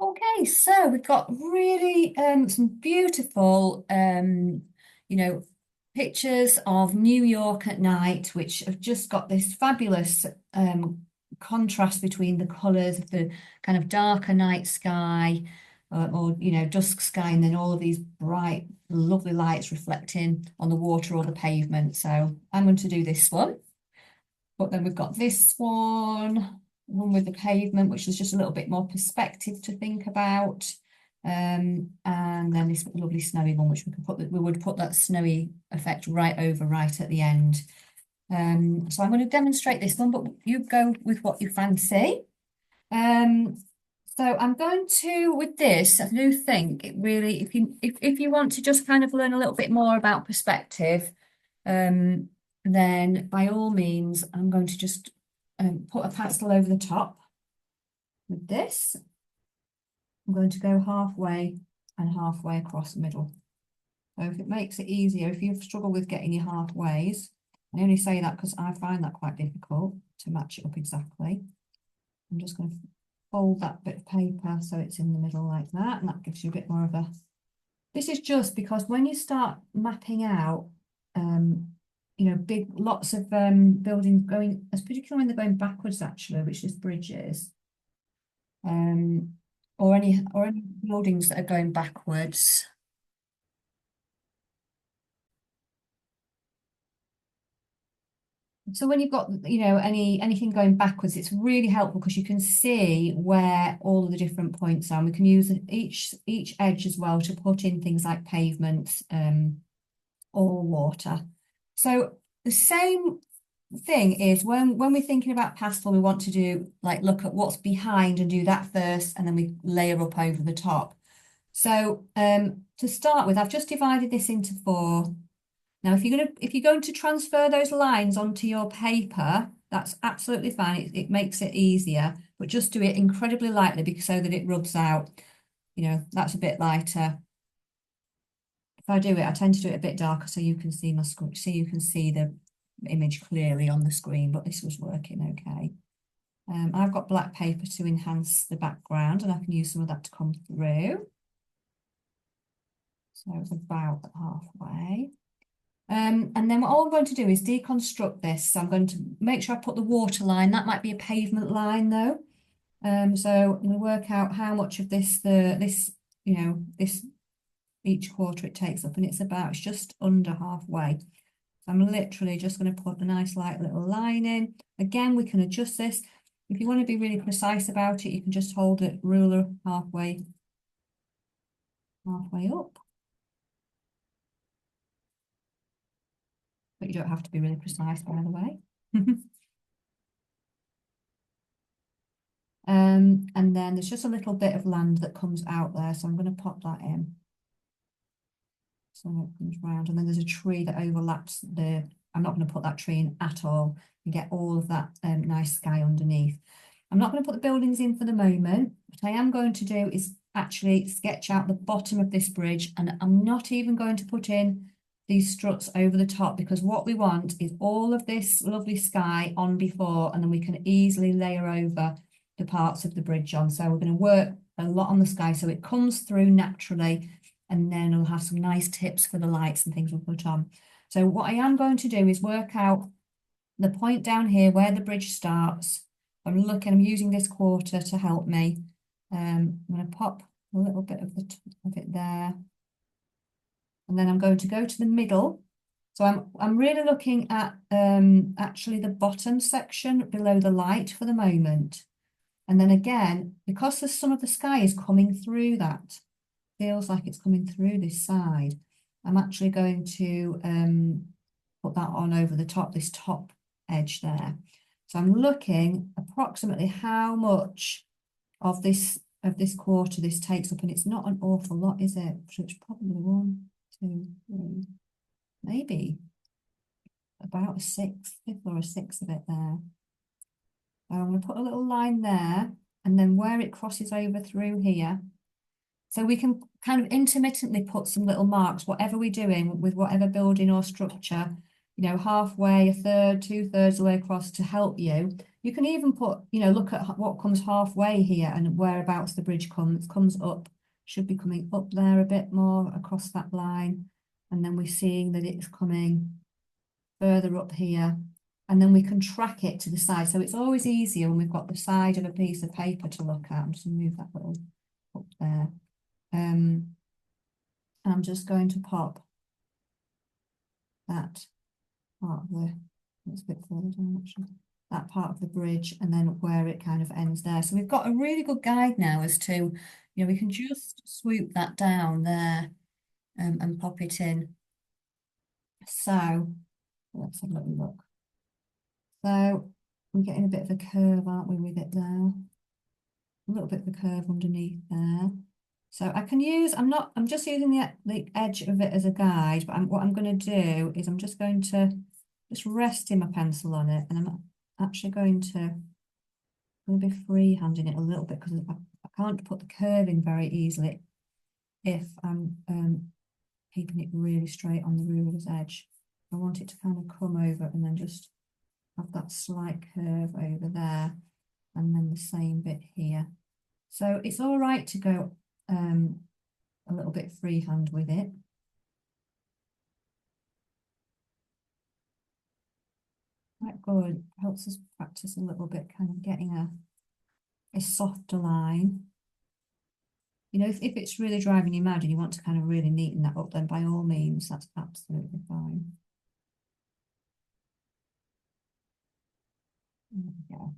Okay, so we've got really some beautiful you know, pictures of New York at night, which have just got this fabulous contrast between the colours of the kind of darker night sky or dusk sky, and then all of these bright, lovely lights reflecting on the water or the pavement. So I'm going to do this one. But then we've got this one with the pavement, which is just a little bit more perspective to think about. And then this lovely snowy one, which we would put that snowy effect right over right at the end. So I'm going to demonstrate this one, but you go with what you fancy. Um, so I'm going to, with this, I do think it really, if you want to just kind of learn a little bit more about perspective, um, then by all means, I'm going to just put a pastel over the top with this. I'm going to go halfway and halfway across the middle. So if it makes it easier, if you struggle with getting your halfways, I only say that because I find that quite difficult to match it up exactly. I'm just going to fold that bit of paper so it's in the middle like that, and that gives you a bit more of a... This is just because when you start mapping out, big lots of buildings going, as particularly when they're going backwards actually, which is bridges, um, or any buildings that are going backwards. So when you've got, anything going backwards, it's really helpful because you can see where all of the different points are. And we can use each edge as well to put in things like pavements, or water. So the same thing is when we're thinking about pastel, we want to do like look at what's behind and do that first, and then we layer up over the top. So to start with, I've just divided this into four. Now, if you're going to transfer those lines onto your paper, that's absolutely fine. It makes it easier, but just do it incredibly lightly because so that it rubs out. That's a bit lighter. If I do it, I tend to do it a bit darker so you can see my screen, so you can see the image clearly on the screen, but this was working okay. I've got black paper to enhance the background, and I can use some of that to come through. So it's about halfway. And then all I'm going to do is deconstruct this. So I'm going to make sure I put the water line. That might be a pavement line though. So I'm going to work out how much of this each quarter it takes up, and it's just under halfway. So I'm literally just going to put a nice light little line in. Again, we can adjust this. If you want to be really precise about it, you can just hold the ruler halfway up. But you don't have to be really precise, by the way. And then there's just a little bit of land that comes out there, so I'm going to pop that in. So it comes round, and then there's a tree that overlaps I'm not going to put that tree in at all. You get all of that nice sky underneath. I'm not going to put the buildings in for the moment. What I am going to do is actually sketch out the bottom of this bridge, and I'm not even going to put in these struts over the top because what we want is all of this lovely sky on before, and then we can easily layer over the parts of the bridge on. So we're going to work a lot on the sky so it comes through naturally, and then we'll have some nice tips for the lights and things we'll put on. So what I am going to do is work out the point down here where the bridge starts. I'm using this quarter to help me. I'm going to pop a little bit of it there. And then I'm going to go to the middle. So I'm really looking at actually the bottom section below the light for the moment. And then again, because some of the sky is coming through that, feels like it's coming through this side, I'm actually going to put that on over the top, this top edge there. So I'm looking approximately how much of this quarter this takes up, and it's not an awful lot, is it? So it's probably 1, 2, 3, maybe about a fifth or a sixth of it there. So I'm going to put a little line there, and then where it crosses over through here. So we can kind of intermittently put some little marks, whatever we're doing with whatever building or structure. you know, halfway, a third, 2/3 the way across to help you. You can even put, you know, look at what comes halfway here and whereabouts the bridge comes up, should be coming up there a bit more across that line. And then we're seeing that it's coming further up here. And then we can track it to the side. So it's always easier when we've got the side of a piece of paper to look at. I'm just going to move that little up there. I'm just going to pop that part of the, it's a bit further down actually, that part of the bridge and then where it kind of ends there. So we've got a really good guide now as to, you know, we can just swoop that down there and pop it in. So let's have a little look. So we're getting a bit of a curve, aren't we, with it there? A little bit of a curve underneath there. So I can use, I'm just using the edge of it as a guide, but what I'm going to do is I'm just going to just resting my pencil on it, and I'm actually going to be freehanding it a little bit because I can't put the curve in very easily if I'm keeping it really straight on the ruler's edge. I want it to kind of come over and then just have that slight curve over there, and then the same bit here. So it's all right to go a little bit freehand with it. Quite good. Helps us practice a little bit, kind of getting a softer line. You know, if it's really driving you mad and you want to kind of really neaten that up, then by all means, that's absolutely fine. There we go.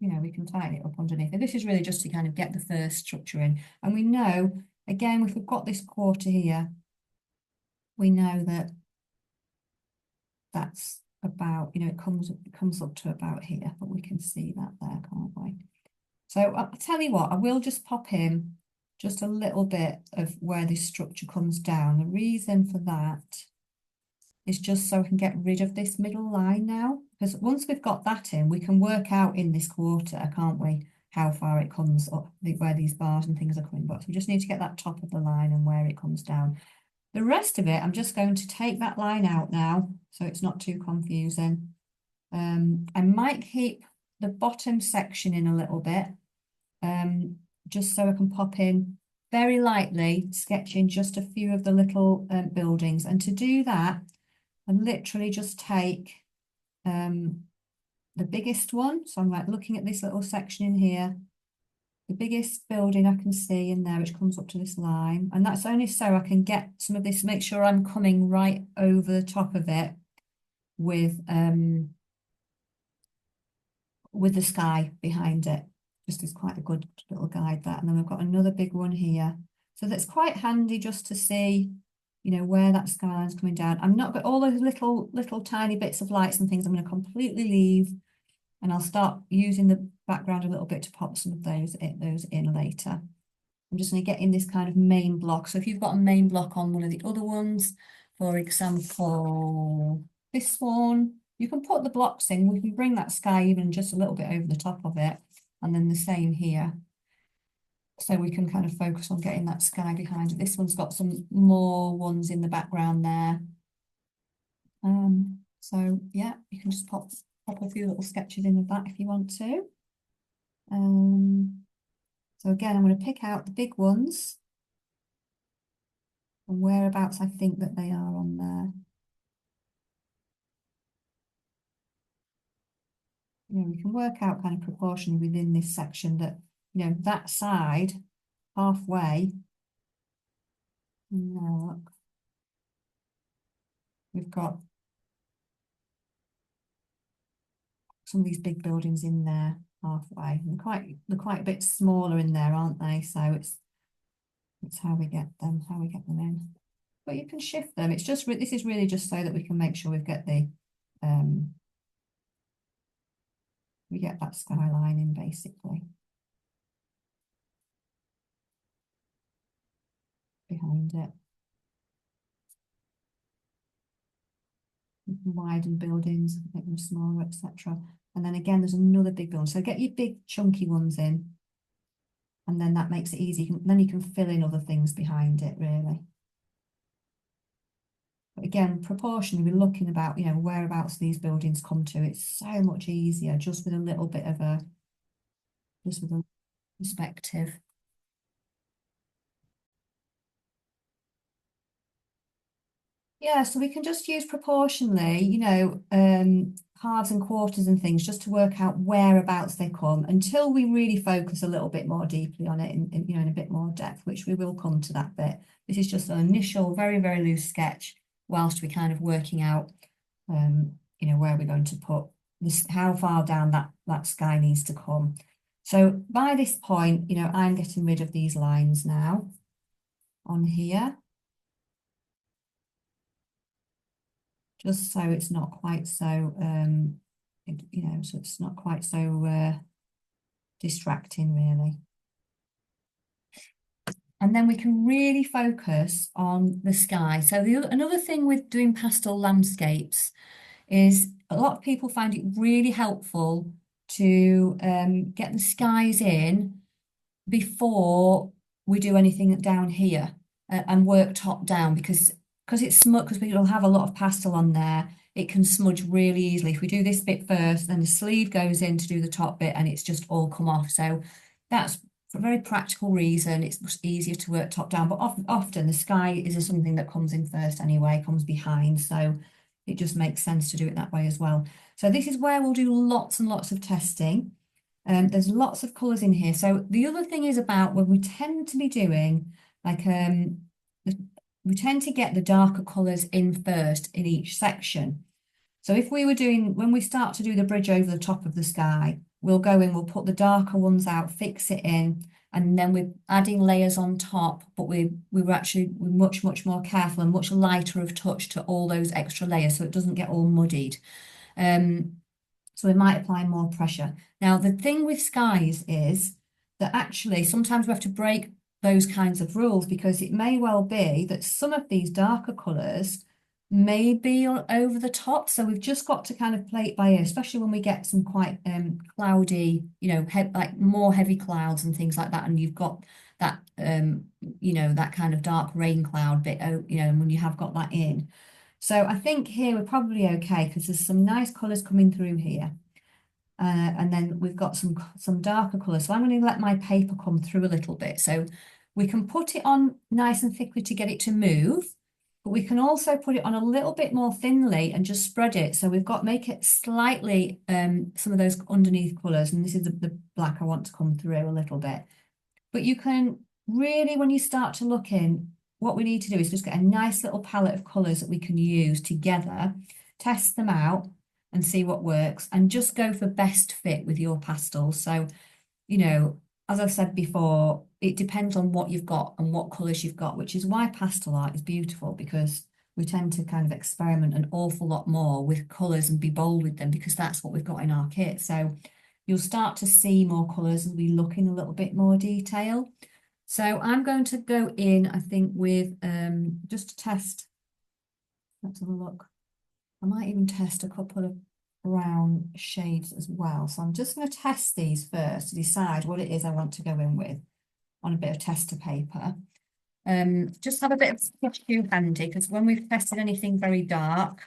You know, we can tighten it up underneath. And this is really just to kind of get the first structure in. And we know, again, if we've got this quarter here, we know that that's about, you know, it comes up to about here, but we can see that there, can't we? So I'll tell you what, I will just pop in just a little bit of where this structure comes down. The reason for that is just so I can get rid of this middle line now, because once we've got that in, we can work out in this quarter, can't we, how far it comes up, where these bars and things are coming. But we just need to get that top of the line and where it comes down. The rest of it, I'm just going to take that line out now, so it's not too confusing. I might keep the bottom section in a little bit, just so I can pop in very lightly, sketching just a few of the little buildings. And to do that, I literally just take the biggest one. So I'm like looking at this little section in here, the biggest building I can see in there, which comes up to this line. And that's only so I can get some of this, make sure I'm coming right over the top of it with the sky behind it. Just is quite a good little guide, that. And then we've got another big one here. So that's quite handy just to see, you know, where that skyline's coming down. I'm not got all those little tiny bits of lights and things I'm going to completely leave. And I'll start using the background a little bit to pop some of those in later. I'm just going to get in this kind of main block. So if you've got a main block on one of the other ones, for example, this one, you can put the blocks in. We can bring that sky even just a little bit over the top of it. And then the same here. So we can kind of focus on getting that sky behind it. This one's got some more ones in the background there. So yeah, you can just pop a few little sketches in of that if you want to. So again, I'm going to pick out the big ones and whereabouts I think that they are on there. You know, we can work out kind of proportionally within this section that, you know, that side halfway. Now look, we've got some of these big buildings in there halfway. They're quite a bit smaller in there, aren't they? So it's how we get them in. But you can shift them. It's just this is really just so that we can make sure we get the we get that skyline in basically behind it. You can widen buildings, make them smaller, etc. And then again, there's another big building. So get your big chunky ones in, and then that makes it easy. Then you can fill in other things behind it, really. But again, proportionally, we're looking about, you know, whereabouts these buildings come to. It's so much easier just with a little bit of just with a perspective. Yeah, so we can just use proportionally, you know, halves and quarters and things just to work out whereabouts they come until we really focus a little bit more deeply on it you know, in a bit more depth, which we will come to that bit. This is just an initial, very, very loose sketch whilst we're kind of working out, you know, where we're going to put this, how far down that sky needs to come. So by this point, you know, I'm getting rid of these lines now on here, just so it's not quite so, you know, so it's not quite so distracting really. And then we can really focus on the sky. So another thing with doing pastel landscapes is a lot of people find it really helpful to get the skies in before we do anything down here and work top down because it's smudge, because we'll have a lot of pastel on there, it can smudge really easily. If we do this bit first, then the sleeve goes in to do the top bit and it's just all come off. So that's for a very practical reason. It's much easier to work top down, but often the sky is something that comes in first anyway, comes behind. So it just makes sense to do it that way as well. So this is where we'll do lots and lots of testing. There's lots of colours in here. So the other thing is about when we tend to be doing like we tend to get the darker colours in first in each section. So if we were doing, when we start to do the bridge over the top of the sky, we'll go in, we'll put the darker ones out, fix it in, and then we're adding layers on top, but we're much more careful and much lighter of touch to all those extra layers so it doesn't get all muddied. So we might apply more pressure. Now, the thing with skies is that actually sometimes we have to break those kinds of rules because it may well be that some of these darker colours may be over the top. So we've just got to kind of play it by ear, especially when we get some quite cloudy, you know, like more heavy clouds and things like that. And you've got that, you know, that kind of dark rain cloud bit, you know, and when you have got that in. So I think here we're probably okay because there's some nice colours coming through here. And then we've got some darker colours. So I'm going to let my paper come through a little bit. So we can put it on nice and thickly to get it to move, but we can also put it on a little bit more thinly and just spread it. So we've got, make it slightly, some of those underneath colours, and this is the black I want to come through a little bit. But you can really, when you start to look in, what we need to do is just get a nice little palette of colours that we can use together, test them out and see what works, and just go for best fit with your pastels. So, you know, as I've said before, it depends on what you've got and what colours you've got, which is why pastel art is beautiful, because we tend to kind of experiment an awful lot more with colours and be bold with them because that's what we've got in our kit. So you'll start to see more colours and we look in a little bit more detail. So I'm going to go in, I think, with just to test. Let's have a look. I might even test a couple of brown shades as well. So I'm just going to test these first to decide what it is I want to go in with on a bit of tester paper. Just have a bit of tissue handy because when we've tested anything very dark,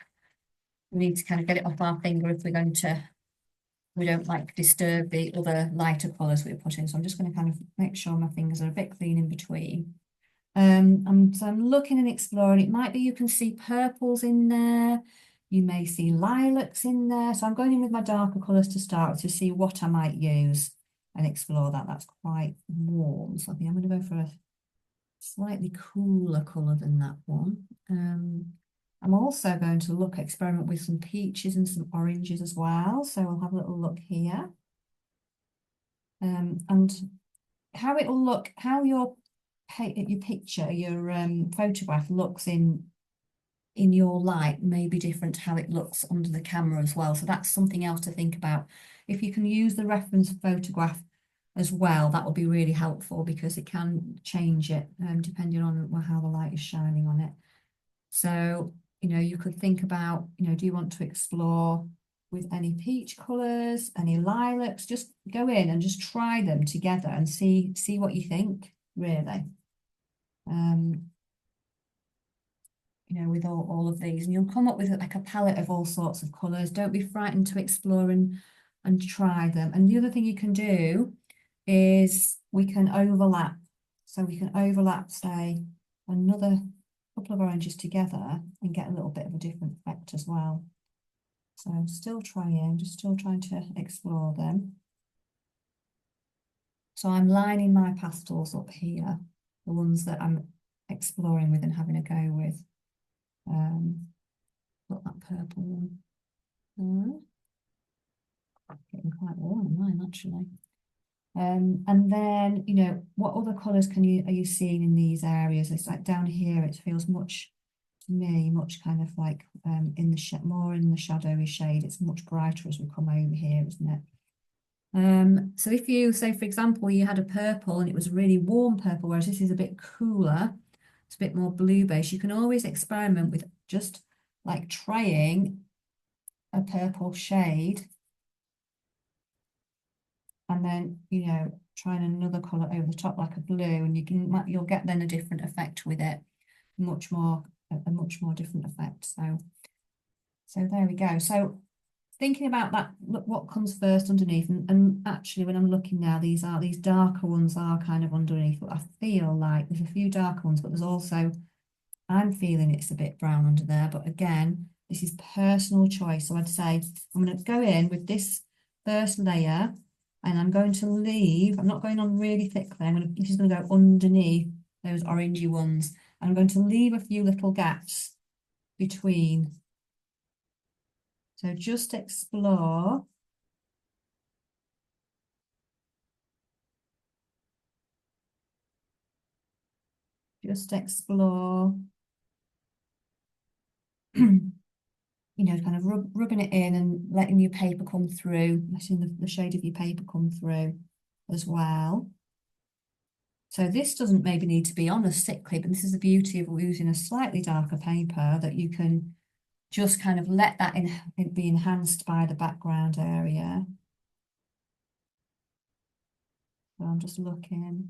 we need to kind of get it off our finger if we're going to, we don't like disturb the other lighter colours we put in. So I'm just going to kind of make sure my fingers are a bit clean in between. So I'm looking and exploring. It might be you can see purples in there. You may see lilacs in there. So I'm going in with my darker colours to start with to see what I might use and explore that. That's quite warm. So I think I'm going to go for a slightly cooler colour than that one. I'm also going to experiment with some peaches and some oranges as well. So we'll have a little look here. And how it will look, how your picture, your photograph looks in your light may be different to how it looks under the camera as well. So that's something else to think about. If you can use the reference photograph as well, that will be really helpful because it can change it depending on how the light is shining on it. So, you know, you could think about, you know, do you want to explore with any peach colours, any lilacs? Just go in and just try them together and see what you think, really. you know, with all of these, and you'll come up with like a palette of all sorts of colours. Don't be frightened to explore and try them. And the other thing you can do is we can overlap. So we can overlap, say, another couple of oranges together and get a little bit of a different effect as well. So I'm still trying, just still trying to explore them. So I'm lining my pastels up here, the ones that I'm exploring with and having a go with. Got that purple one there. Getting quite warm on mine actually. And then, you know, what other colours are you seeing in these areas? It's like down here, it feels much, to me, much kind of like in the more in the shadowy shade. It's much brighter as we come over here, isn't it? So if you say, for example, you had a purple and it was really warm purple, whereas this is a bit cooler, it's a bit more blue base, you can always experiment with just like trying a purple shade and then, you know, trying another colour over the top like a blue, and you'll get then a different effect with it, a much more different effect. So there we go. So thinking about that, look what comes first underneath, and actually when I'm looking now, these darker ones are kind of underneath, but I feel like there's a few darker ones, but there's also, I'm feeling it's a bit brown under there, but again, this is personal choice. So I'd say I'm going to go in with this first layer and I'm going to leave, I'm not going on really thickly, this is going to go underneath those orangey ones. I'm going to leave a few little gaps between. So just explore. Just explore, you know, kind of rubbing it in and letting your paper come through, letting the shade of your paper come through as well. So this doesn't maybe need to be on as thickly, but this is the beauty of using a slightly darker paper, that you can just kind of let that be enhanced by the background area. So I'm just looking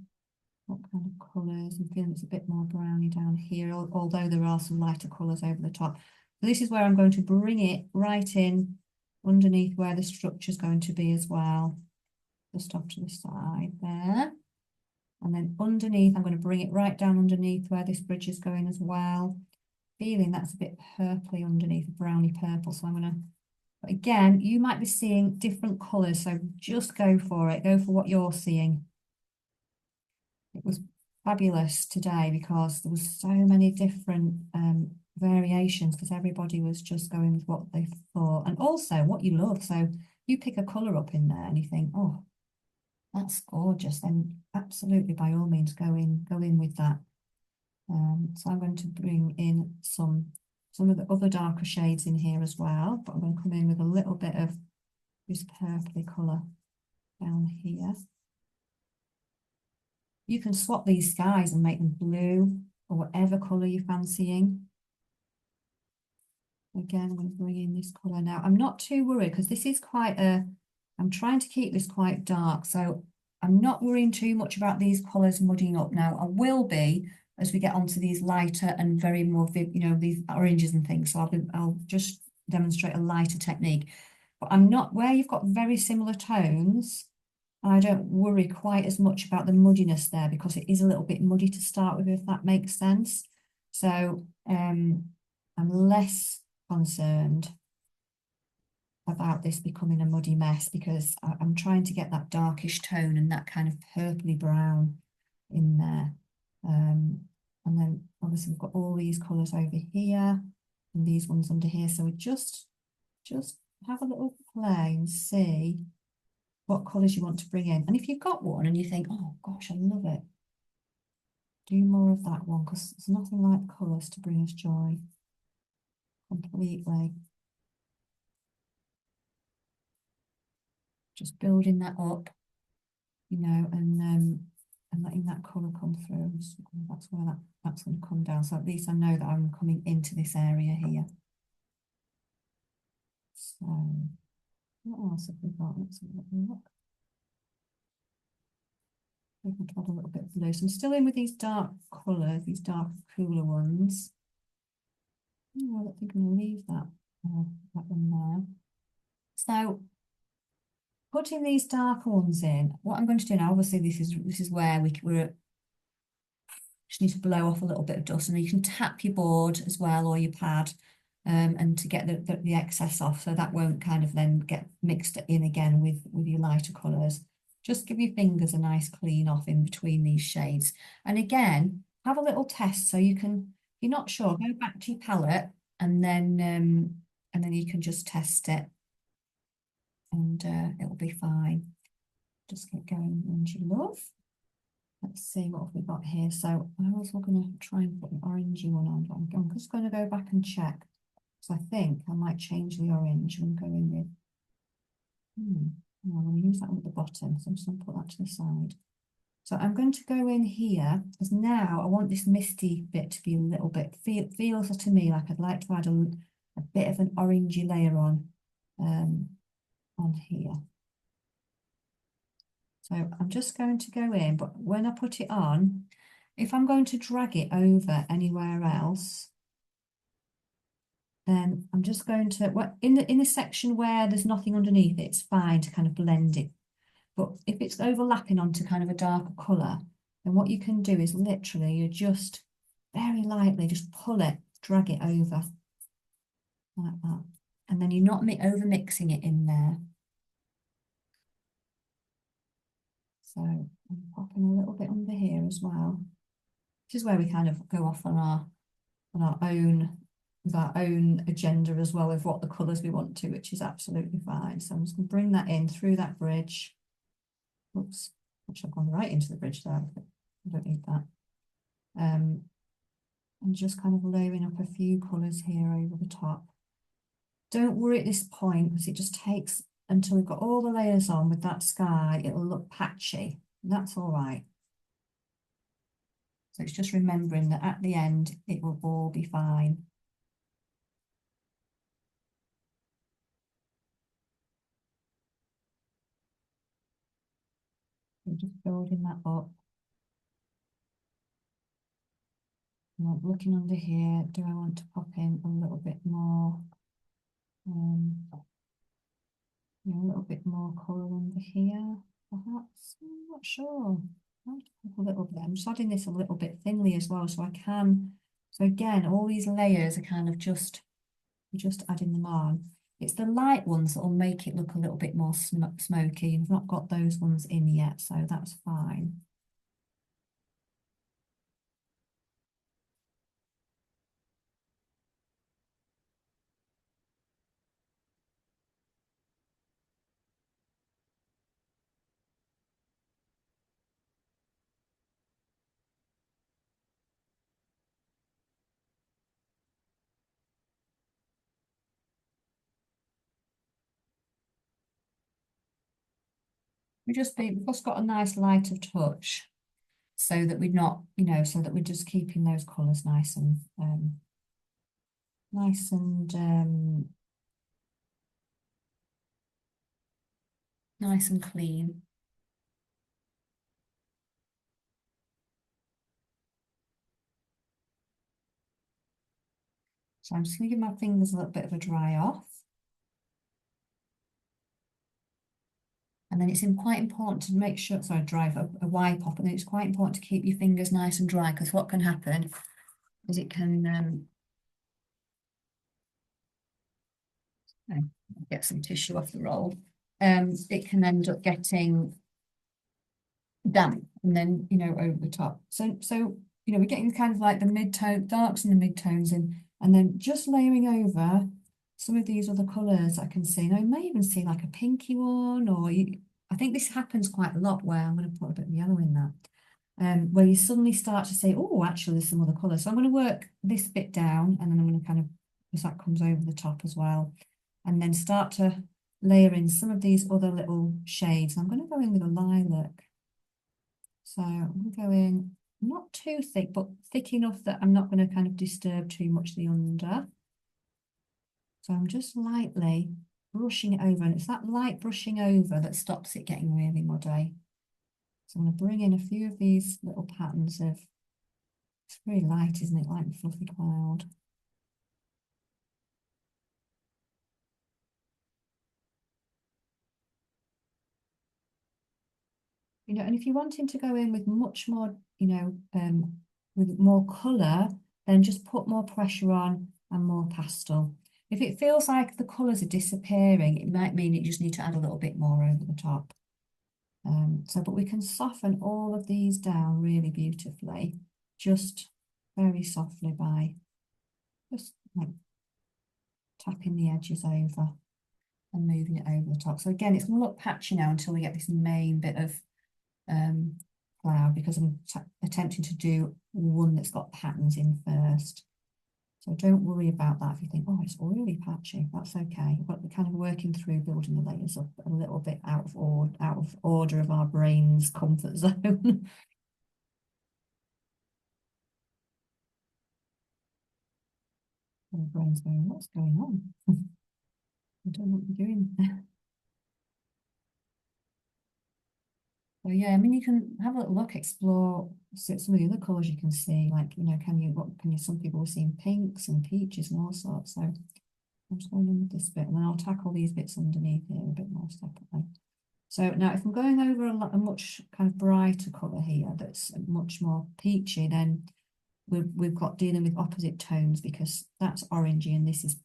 what kind of colours. I'm feeling it's a bit more browny down here, although there are some lighter colours over the top. So this is where I'm going to bring it right in underneath where the structure is going to be as well, just off to the side there. And then underneath, I'm going to bring it right down underneath where this bridge is going as well. Feeling that's a bit purpley underneath, browny purple. So I'm going to, but again, you might be seeing different colours, so just go for it. Go for what you're seeing. It was fabulous today because there was so many different variations, because everybody was just going with what they thought and also what you love. So you pick a colour up in there and you think, oh, that's gorgeous, then absolutely by all means go in with that. So I'm going to bring in some of the other darker shades in here as well, but I'm going to come in with a little bit of this purpley colour down here. You can swap these skies and make them blue or whatever colour you're fancying. Again, I'm going to bring in this colour now. I'm not too worried because this is I'm trying to keep this quite dark, so I'm not worrying too much about these colours muddying up now. I will be as we get onto these lighter and very more, you know, these oranges and things. So I'll just demonstrate a lighter technique. But I'm not, where you've got very similar tones, I don't worry quite as much about the muddiness there because it is a little bit muddy to start with, if that makes sense. So I'm less concerned about this becoming a muddy mess because I'm trying to get that darkish tone and that kind of purpley brown in there. And then obviously we've got all these colours over here and these ones under here. So we just have a little play and see what colours you want to bring in. And if you've got one and you think, oh gosh, I love it, do more of that one, because there's nothing like colours to bring us joy completely. Just building that up, you know, and letting that colour come through. That's where that's going to come down. So at least I know that I'm coming into this area here. So what else have we got? Let's have a look. We can add a little bit of blue. So I'm still in with these dark colours, these dark cooler ones. Oh, I don't think I'm going to leave that one there. So putting these darker ones in, what I'm going to do now, obviously this is where we're just need to blow off a little bit of dust, and you can tap your board as well or your pad, and to get the excess off, so that won't kind of then get mixed in again with your lighter colours. Just give your fingers a nice clean off in between these shades. And again, have a little test so you can, if you're not sure, go back to your palette and then you can just test it, and it'll be fine. Just get going, and you love. Let's see what have we got here. So I was going to try and put an orangey one on, but I'm just going to go back and check. So I think I might change the orange and go in with, I'm going to use that one at the bottom. So I'm just going to put that to the side. So I'm going to go in here, because now I want this misty bit to be a little bit, feels to me like I'd like to add a bit of an orangey layer on here. So I'm just going to go in, but when I put it on, if I'm going to drag it over anywhere else, then I'm just going to, in the section where there's nothing underneath it, it's fine to kind of blend it. But if it's overlapping onto kind of a darker colour, then what you can do is literally, you just very lightly just pull it, drag it over like that. And then you're not over mixing it in there. So I'm popping a little bit under here as well. This is where we kind of go off on our own, with our own agenda as well, with what the colours we want to, which is absolutely fine. So I'm just going to bring that in through that bridge. Oops, actually I've gone right into the bridge there. I don't need that. And just kind of layering up a few colours here over the top. Don't worry at this point, because it just takes until we've got all the layers on with that sky, it'll look patchy. That's all right. So it's just remembering that at the end, it will all be fine. So just building that up. And looking under here, do I want to pop in a little bit more, a little bit more colour under here, perhaps? I'm not sure. A little bit. I'm just adding this a little bit thinly as well, so I can. So again, all these layers are kind of just adding them on. It's the light ones that will make it look a little bit more smoky. You've not got those ones in yet, so that's fine. We've just got a nice light of touch, so that we're not, so that we're just keeping those colours nice and clean. So I'm just going to give my fingers a little bit of a dry off. And then it's quite important to make sure, sorry, dry, a wipe off, and then it's quite important to keep your fingers nice and dry, because what can happen is it can, get some tissue off the roll, it can end up getting damp, and then, over the top. So, we're getting kind of like the mid-tone, darks and the mid-tones in, and then just layering over some of these other colours I can see. Now, I may even see like a pinky one, or I think this happens quite a lot, where I'm going to put a bit of yellow in that. Where you suddenly start to say, oh, actually, there's some other colours. So I'm going to work this bit down, and then I'm going to kind of, as that comes over the top as well, and then start to layer in some of these other little shades. I'm going to go in with a lilac. So I'm going to go in, not too thick, but thick enough that I'm not going to kind of disturb too much the under. So I'm just lightly brushing it over, and it's that light brushing over that stops it getting really muddy. So I'm going to bring in a few of these little patterns of, it's very light, isn't it? Like a fluffy cloud. You know, and if you're wanting to go in with much more, you know, with more colour, then just put more pressure on and more pastel. If it feels like the colours are disappearing, it might mean you just need to add a little bit more over the top. But we can soften all of these down really beautifully, just very softly by just like tapping the edges over and moving it over the top. So again, it's going to look patchy now until we get this main bit of cloud, because I'm attempting to do one that's got patterns in first. So don't worry about that if you think, oh, it's really patchy. That's okay. But we're kind of working through building the layers up a little bit out of order of our brain's comfort zone. My brain's going, what's going on? I don't know what you're doing. So yeah, I mean, you can have a little look, explore some of the other colours you can see. Like, you know, some people are seeing pinks and peaches and all sorts. So I'm just going in with this bit, and then I'll tackle these bits underneath here a bit more separately. So now if I'm going over a much kind of brighter colour here that's much more peachy, then we've got dealing with opposite tones, because that's orangey and this is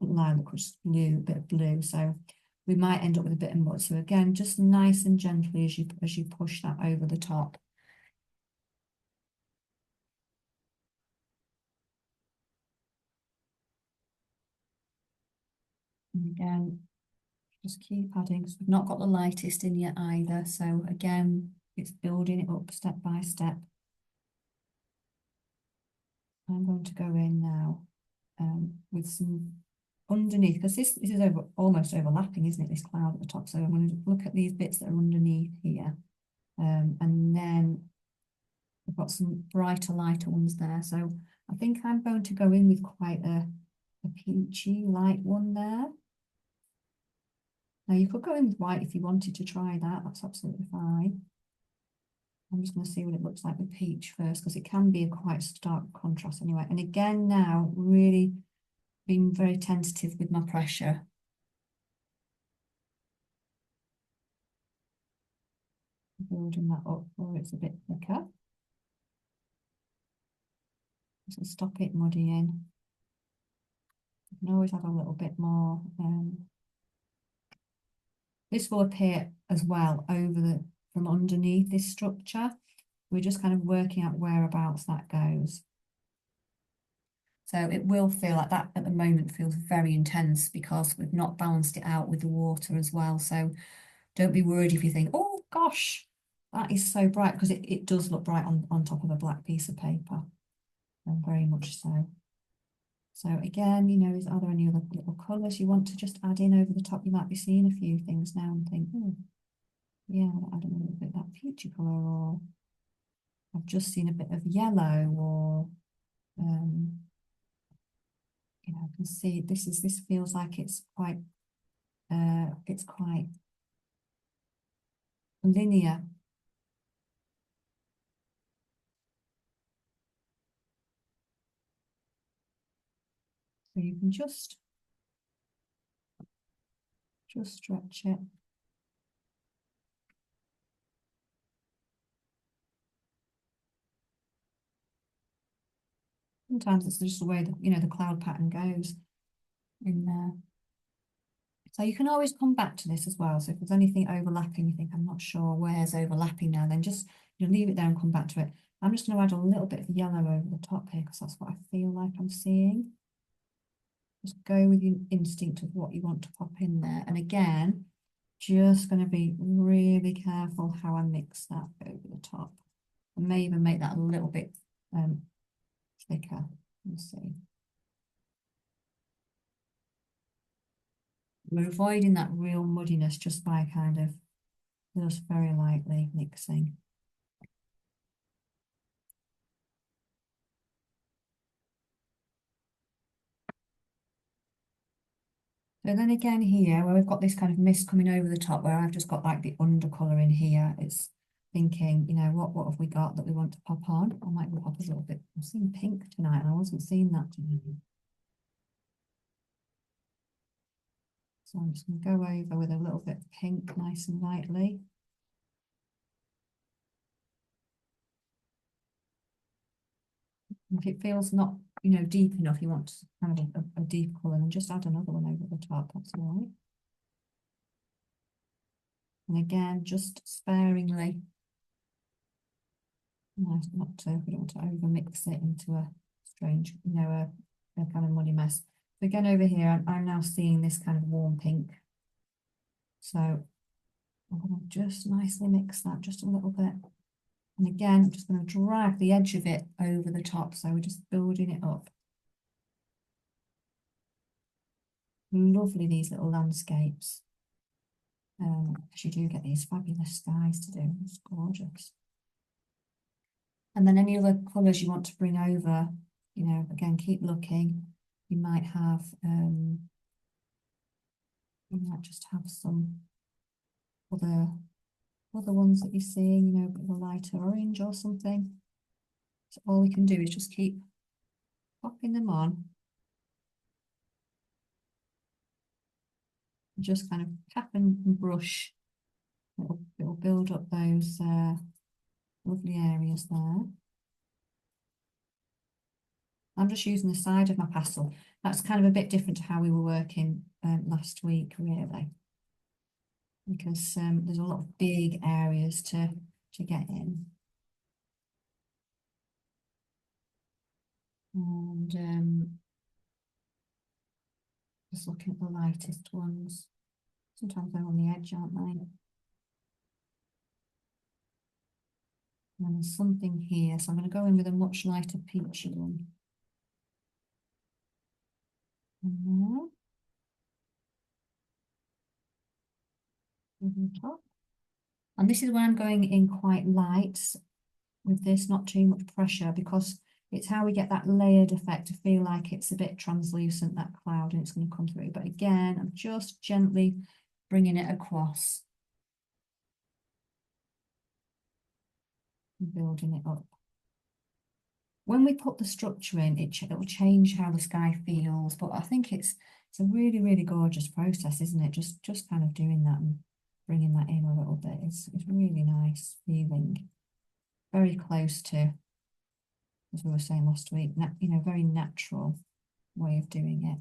lilac, which is blue, a bit of blue. So we might end up with a bit of mud. So again, just nice and gently as you push that over the top. And again, just keep adding, because we've not got the lightest in yet either. So again, it's building it up step by step. I'm going to go in now with some underneath, because this is almost overlapping, isn't it, this cloud at the top. So I'm going to look at these bits that are underneath here. And then we've got some brighter, lighter ones there. So I think I'm going to go in with quite a peachy light one there. Now you could go in with white if you wanted to try that. That's absolutely fine. I'm just going to see what it looks like with peach first, because it can be a quite stark contrast anyway. And again now, really being very tentative with my pressure. Building that up so it's a bit thicker. So stop it muddying. You can always add a little bit more. This will appear as well from underneath this structure. We're just kind of working out whereabouts that goes. So it will feel like that at the moment feels very intense, because we've not balanced it out with the water as well. So don't be worried if you think, oh gosh, that is so bright, because it does look bright on top of a black piece of paper. And very much so. So again, you know, are there any other little colours you want to just add in over the top? You might be seeing a few things now and think, oh, yeah, I'll add a little bit of that peachy colour, or I've just seen a bit of yellow, or you know, I can see this feels like it's quite linear. So you can just stretch it. Sometimes it's just the way that, you know, the cloud pattern goes in there. So you can always come back to this as well. So if there's anything overlapping, you think, I'm not sure where's overlapping now, then just leave it there and come back to it. I'm just going to add a little bit of yellow over the top here, because that's what I feel like I'm seeing. Just go with your instinct of what you want to pop in there. And again, just going to be really careful how I mix that over the top. I may even make that a little bit thicker. We'll see. We're avoiding that real muddiness just by kind of just very lightly mixing. So then again here, where we've got this kind of mist coming over the top, where I've just got like the undercolour in here, it's thinking, you know, what have we got that we want to pop on? I might pop a little bit. I'm seeing pink tonight, and I wasn't seeing that tonight. So I'm just going to go over with a little bit of pink, nice and lightly. If it feels not, deep enough, you want kind of a deep colour, and just add another one over the top, that's all right. And again, just sparingly. No, not to, we don't want to over mix it into a strange, a kind of muddy mess. So again, over here, I'm now seeing this kind of warm pink. So I'm going to just nicely mix that just a little bit. And again, I'm just going to drag the edge of it over the top. So we're just building it up. Lovely, these little landscapes. Because you do get these fabulous skies to do. It's gorgeous. And then any other colours you want to bring over, again, keep looking. You might have, you might just have some other ones that you're seeing, a bit of a lighter orange or something. So all we can do is just keep popping them on. Just kind of tap and brush. It'll build up those lovely areas there. I'm just using the side of my pastel. That's kind of a bit different to how we were working last week, really, because there's a lot of big areas to get in. And just looking at the lightest ones. Sometimes they're on the edge, aren't they? And there's something here, so I'm going to go in with a much lighter peachy one. And over the top. And this is where I'm going in quite light with this, not too much pressure, because it's how we get that layered effect to feel like it's a bit translucent, that cloud, and it's going to come through. But again, I'm just gently bringing it across and building it up. When we put the structure in, it'll change how the sky feels, but I think it's a really, really gorgeous process, isn't it? Just kind of doing that and bringing that in a little bit. It's really nice feeling. Very close to, as we were saying last week, very natural way of doing it.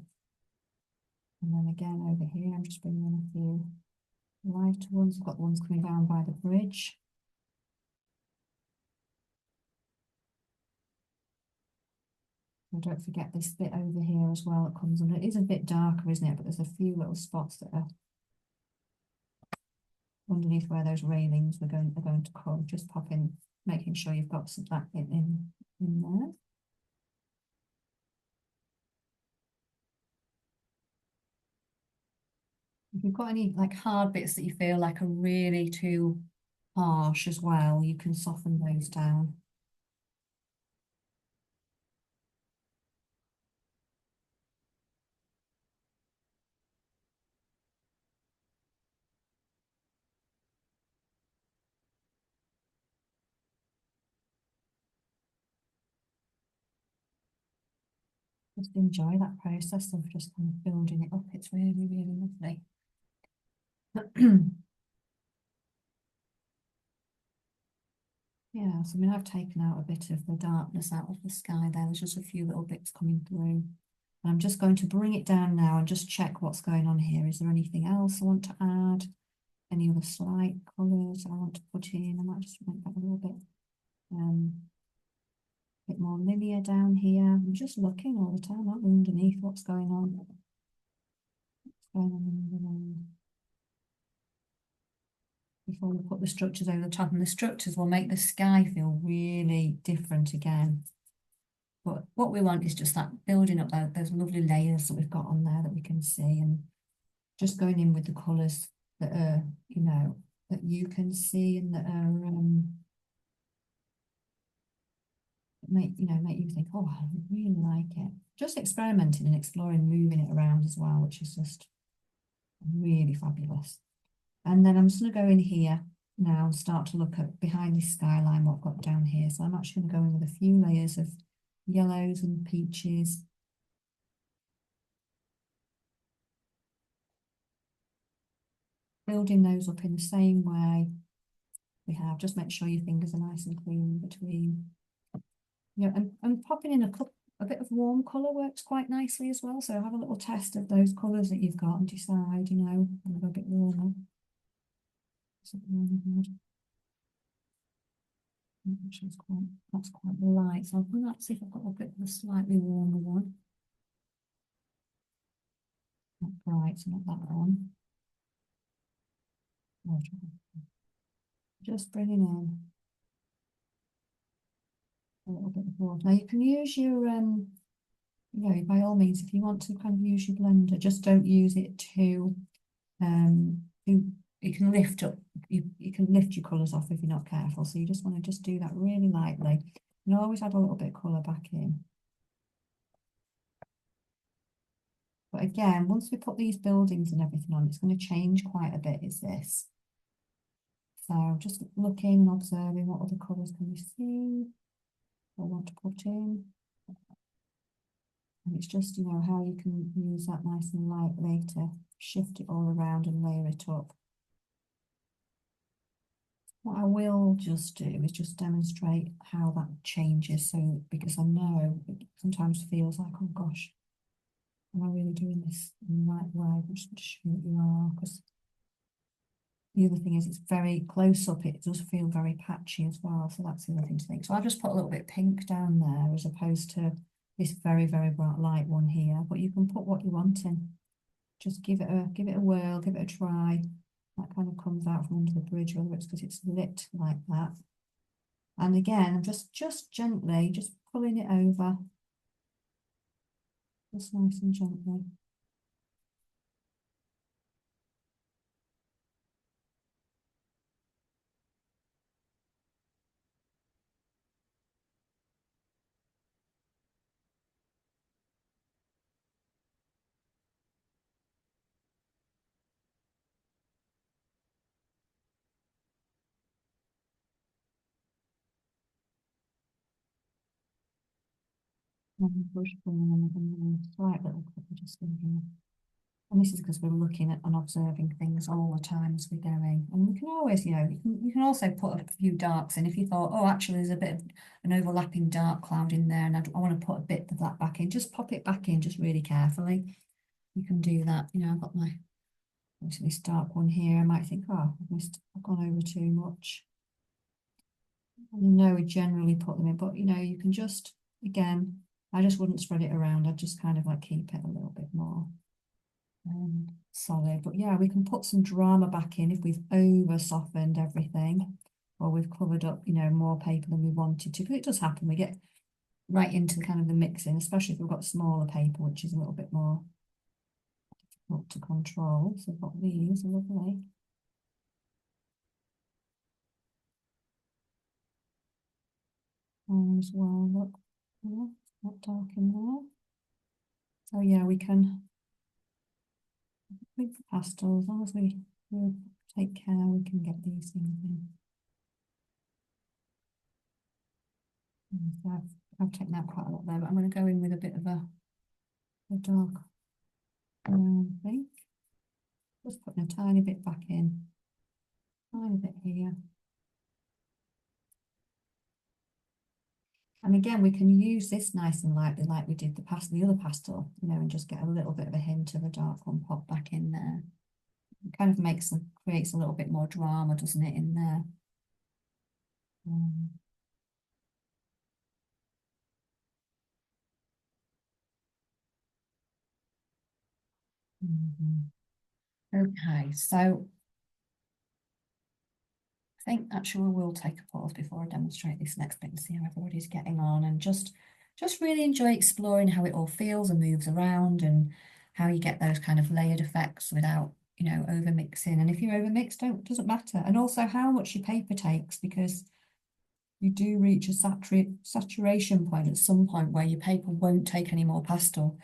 And then again over here, I'm just bringing in a few lighter ones. I've got the ones coming down by the bridge. And don't forget this bit over here as well. It comes under. It is a bit darker, isn't it? But there's a few little spots that are underneath where those railings are going to come. Just pop in, making sure you've got some of that in there. If you've got any like hard bits that you feel like are really too harsh as well, you can soften those down. Just enjoy that process of just kind of building it up. It's really, really lovely. Yeah, so I mean, I've taken out a bit of the darkness out of the sky there. There's just a few little bits coming through. And I'm just going to bring it down now and just check what's going on here. Is there anything else I want to add? Any other slight colours I want to put in? I might just make that a little bit more linear down here. I'm just looking all the time, aren't we, underneath what's going on? What's going on before we put the structures over the top, and the structures will make the sky feel really different again. But what we want is just that building up those lovely layers that we've got on there that we can see, and just going in with the colours that are, that you can see and that are make you think, oh, I really like it. Just experimenting and exploring, moving it around as well, which is just really fabulous. And then I'm just going to go in here now and start to look at behind this skyline what I've got down here. So I'm actually going to go in with a few layers of yellows and peaches. Building those up in the same way we have. Just make sure your fingers are nice and clean in between. Yeah, and popping in a bit of warm colour works quite nicely as well. So have a little test of those colours that you've got and decide, you know, a bit warmer. Actually, that's quite light. So let's see if I've got a bit of a slightly warmer one. Not bright, so not that one. Just bringing in a little bit of water. Now you can use your you know, by all means, if you want to kind of use your blender, just don't use it to you can lift up you can lift your colours off if you're not careful. So you just want to just do that really lightly. And always add a little bit of colour back in. But again, once we put these buildings and everything on, it's going to change quite a bit, is this. So just looking and observing what other colours can we see or want to put in. And it's just, you know, how you can use that nice and lightly to shift it all around and layer it up. What I will just do is just demonstrate how that changes. So, because I know it sometimes feels like, oh gosh, am I really doing this in the right way? Just to show that you are, because the other thing is it's very close up. It does feel very patchy as well. So that's the other thing to think. So I'll just put a little bit pink down there as opposed to this very, very bright light one here. But you can put what you want in. Just give it a whirl, give it a try. That kind of comes out from under the bridge, whether it's because it's lit like that. And again, I'm just gently, just pulling it over. Just nice and gently. And push forward and a slight little clip just in here. And this is because we're looking at and observing things all the time as we're going. And we can always, you know, you can also put a few darks in if you thought, oh, actually, there's a bit of an overlapping dark cloud in there, and I want to put a bit of that back in. Just pop it back in, just really carefully. You can do that. You know, I've got obviously this dark one here. I might think, oh, I've gone over too much. I know we generally put them in, but you know, you can just, again, I just wouldn't spread it around. I'd just kind of like keep it a little bit more solid. But yeah, we can put some drama back in if we've over softened everything or we've covered up, you know, more paper than we wanted to. Because it does happen. We get right into kind of the mixing, especially if we've got smaller paper, which is a little bit more difficult to control. So I've got these, lovely. And as well, look, yeah, not dark in there. So yeah, we can with the pastel, as long as we take care, we can get these things in. So I've taken out quite a lot there, but I'm going to go in with a bit of a dark thing. Just putting a tiny bit back in, tiny bit here. And again, we can use this nice and lightly like we did the other pastel, you know, and just get a little bit of a hint of a dark one pop back in there. It kind of creates a little bit more drama, doesn't it, in there? Okay, so I think actually we'll take a pause before I demonstrate this next bit and see how everybody's getting on, and just really enjoy exploring how it all feels and moves around and how you get those kind of layered effects without, you know, over mixing. And if you over mix, doesn't matter. And also how much your paper takes, because you do reach a saturation point at some point where your paper won't take any more pastel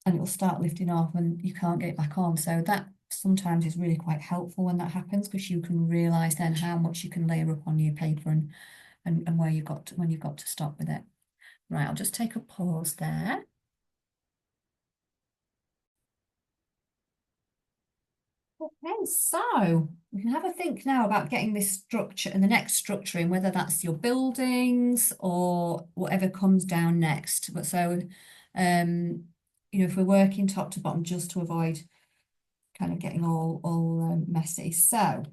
and it'll start lifting off and you can't get it back on. So that sometimes is really quite helpful when that happens, because you can realise then how much you can layer up on your paper and where when you've got to stop with it. Right, I'll just take a pause there. Okay, so we can have a think now about getting this structure and the next structure in, whether that's your buildings or whatever comes down next. But so, if we're working top to bottom, just to avoid kind of getting all messy. So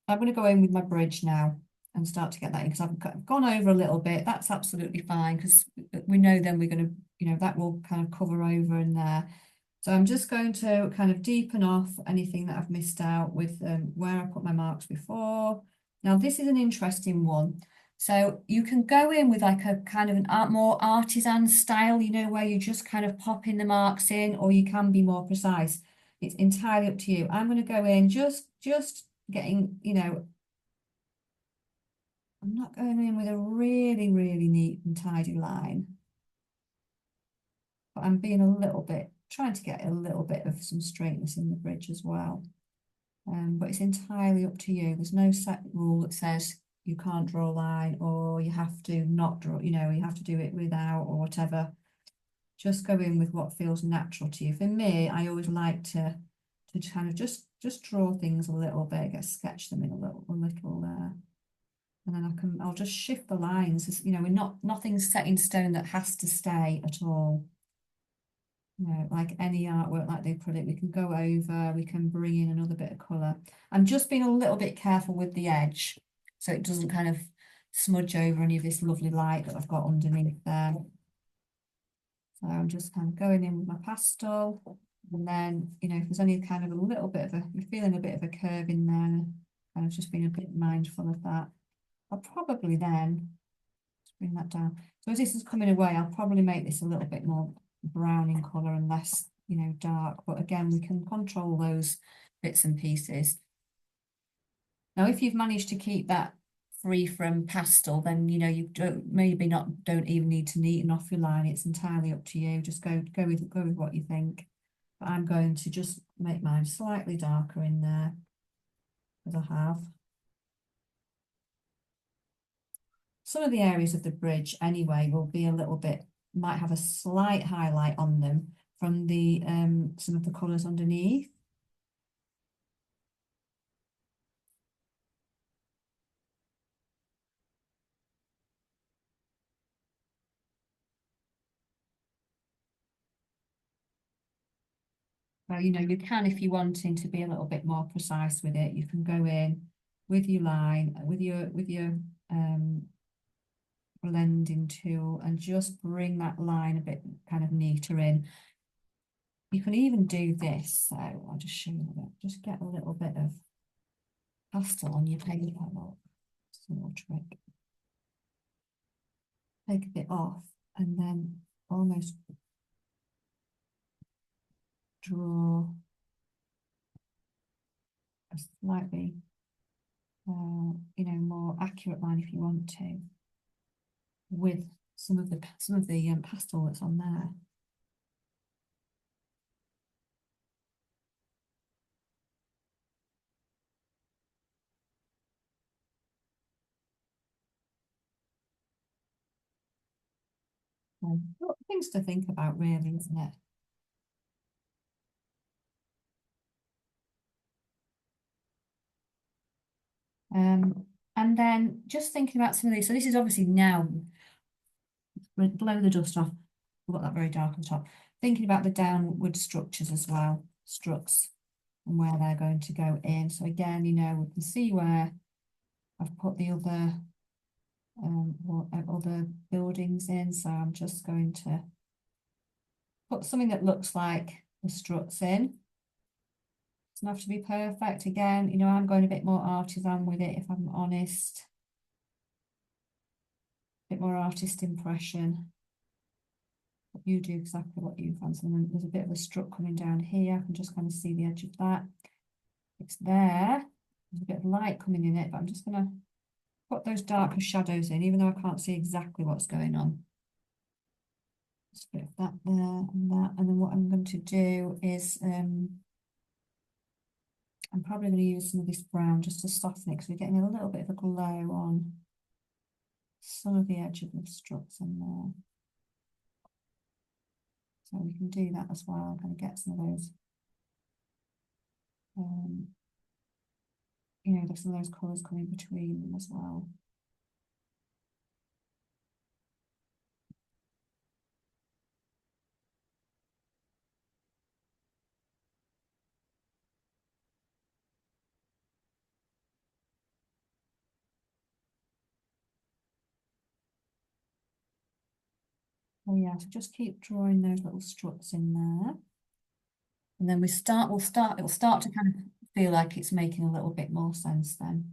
I'm going to go in with my bridge now and start to get that in, because I've gone over a little bit. That's absolutely fine, because we know then we're going to, that will kind of cover over in there. So I'm just going to kind of deepen off anything that I've missed out with where I put my marks before. Now this is an interesting one. So you can go in with like a kind of an more artisan style, where you just kind of pop in the marks in, or you can be more precise. It's entirely up to you. I'm going to go in just getting, I'm not going in with a really, really neat and tidy line, but I'm being a little bit, trying to get a little bit of some straightness in the bridge as well. But it's entirely up to you. There's no set rule that says you can't draw a line, or you have to not draw, you have to do it without, or whatever. Just go in with what feels natural to you. For me, I always like to kind of just draw things a little bit, sketch them in a little there. And then I'll just shift the lines. Nothing's set in stone that has to stay at all. Like any artwork, like they put it, we can go over, we can bring in another bit of colour. I'm just being a little bit careful with the edge, so it doesn't kind of smudge over any of this lovely light that I've got underneath there. So I'm just kind of going in with my pastel, and then, if there's only kind of a little bit of you're feeling a bit of a curve in there, kind of just being a bit mindful of that. I'll probably then just bring that down. So as this is coming away, I'll probably make this a little bit more brown in colour and less, dark. But again, we can control those bits and pieces. Now, if you've managed to keep that free from pastel, then you don't even need to neaten off your line. It's entirely up to you. Just go with what you think. But I'm going to just make mine slightly darker in there, as I have. Some of the areas of the bridge anyway will be a little bit, might have a slight highlight on them from the some of the colours underneath. So, you can, if you're wanting to be a little bit more precise with it, you can go in with your line, with your blending tool, and just bring that line a bit kind of neater in. You can even do this. So I'll just show you a bit. Just get a little bit of pastel on your paper. Look, it's a little trick. Take a bit off, and then almost draw a slightly, more accurate line if you want to, with some of the pastel that's on there. Things to think about, really, isn't it? And then just thinking about some of these. So this is obviously now blow the dust off. We've got that very dark on top. Thinking about the downward structures as well, struts, and where they're going to go in. So again, we can see where I've put the other buildings in. So I'm just going to put something that looks like the struts in. Doesn't have to be perfect. Again, I'm going a bit more artisan with it, if I'm honest. A bit more artist impression. But you do exactly what you fancy. And then there's a bit of a strut coming down here. I can just kind of see the edge of that. It's there. There's a bit of light coming in it, but I'm just going to put those darker shadows in, even though I can't see exactly what's going on. Just a bit of that there and that. And then what I'm going to do is I'm probably going to use some of this brown just to soften it, because we're getting a little bit of a glow on some of the edge of the struts in there. So we can do that as well. I'm going to get some of those You know, there's some of those colours coming between them as well. Oh yeah, so just keep drawing those little struts in there. And then it'll start to kind of feel like it's making a little bit more sense then.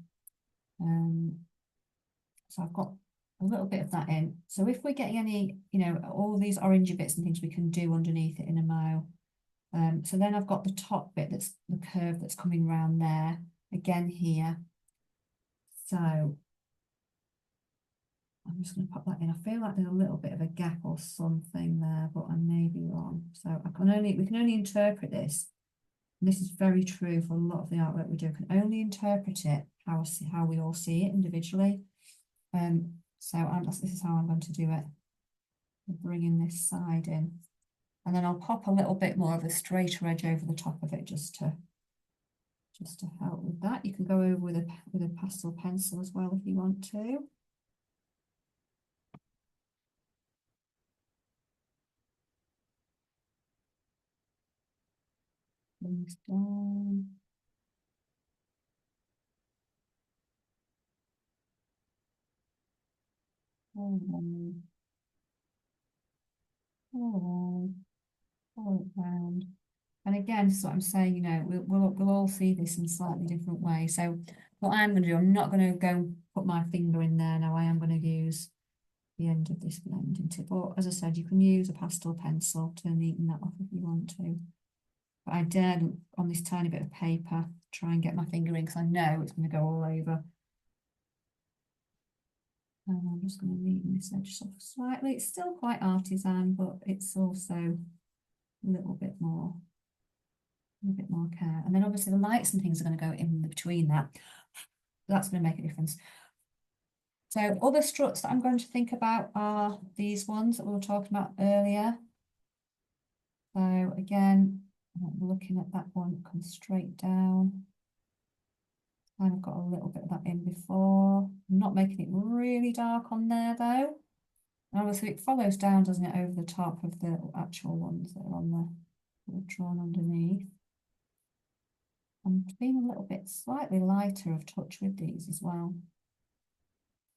So I've got a little bit of that in. So if we're getting any, you know, all these orangey bits and things we can do underneath it in a mo. So then I've got the top bit that's the curve that's coming round there again here. So I'm just going to pop that in. I feel like there's a little bit of a gap or something there, but I may be wrong. So we can only interpret this. And this is very true for a lot of the artwork we do. We can only interpret it how we all see it individually. This is how I'm going to do it. Bringing this side in, and then I'll pop a little bit more of a straighter edge over the top of it just to help with that. You can go over with a pastel pencil as well if you want to. Bring this down. All around. And again, this is what I'm saying, you know, we'll all see this in slightly different ways. So what I'm going to do, I'm not going to go and put my finger in there now. I am going to use the end of this blending tip. Or as I said, you can use a pastel pencil to neaten that off if you want to. But I dared on this tiny bit of paper try and get my finger in because I know it's going to go all over. And I'm just going to neaten this edge off slightly. It's still quite artisan, but it's also a little bit more care. And then obviously the lights and things are going to go in between that. That's going to make a difference. So other struts that I'm going to think about are these ones that we were talking about earlier. So again, I'm looking at that one that comes straight down. And I've got a little bit of that in before. I'm not making it really dark on there though. And obviously it follows down, doesn't it, over the top of the actual ones that are on the drawn underneath. I'm being a little bit slightly lighter of touch with these as well,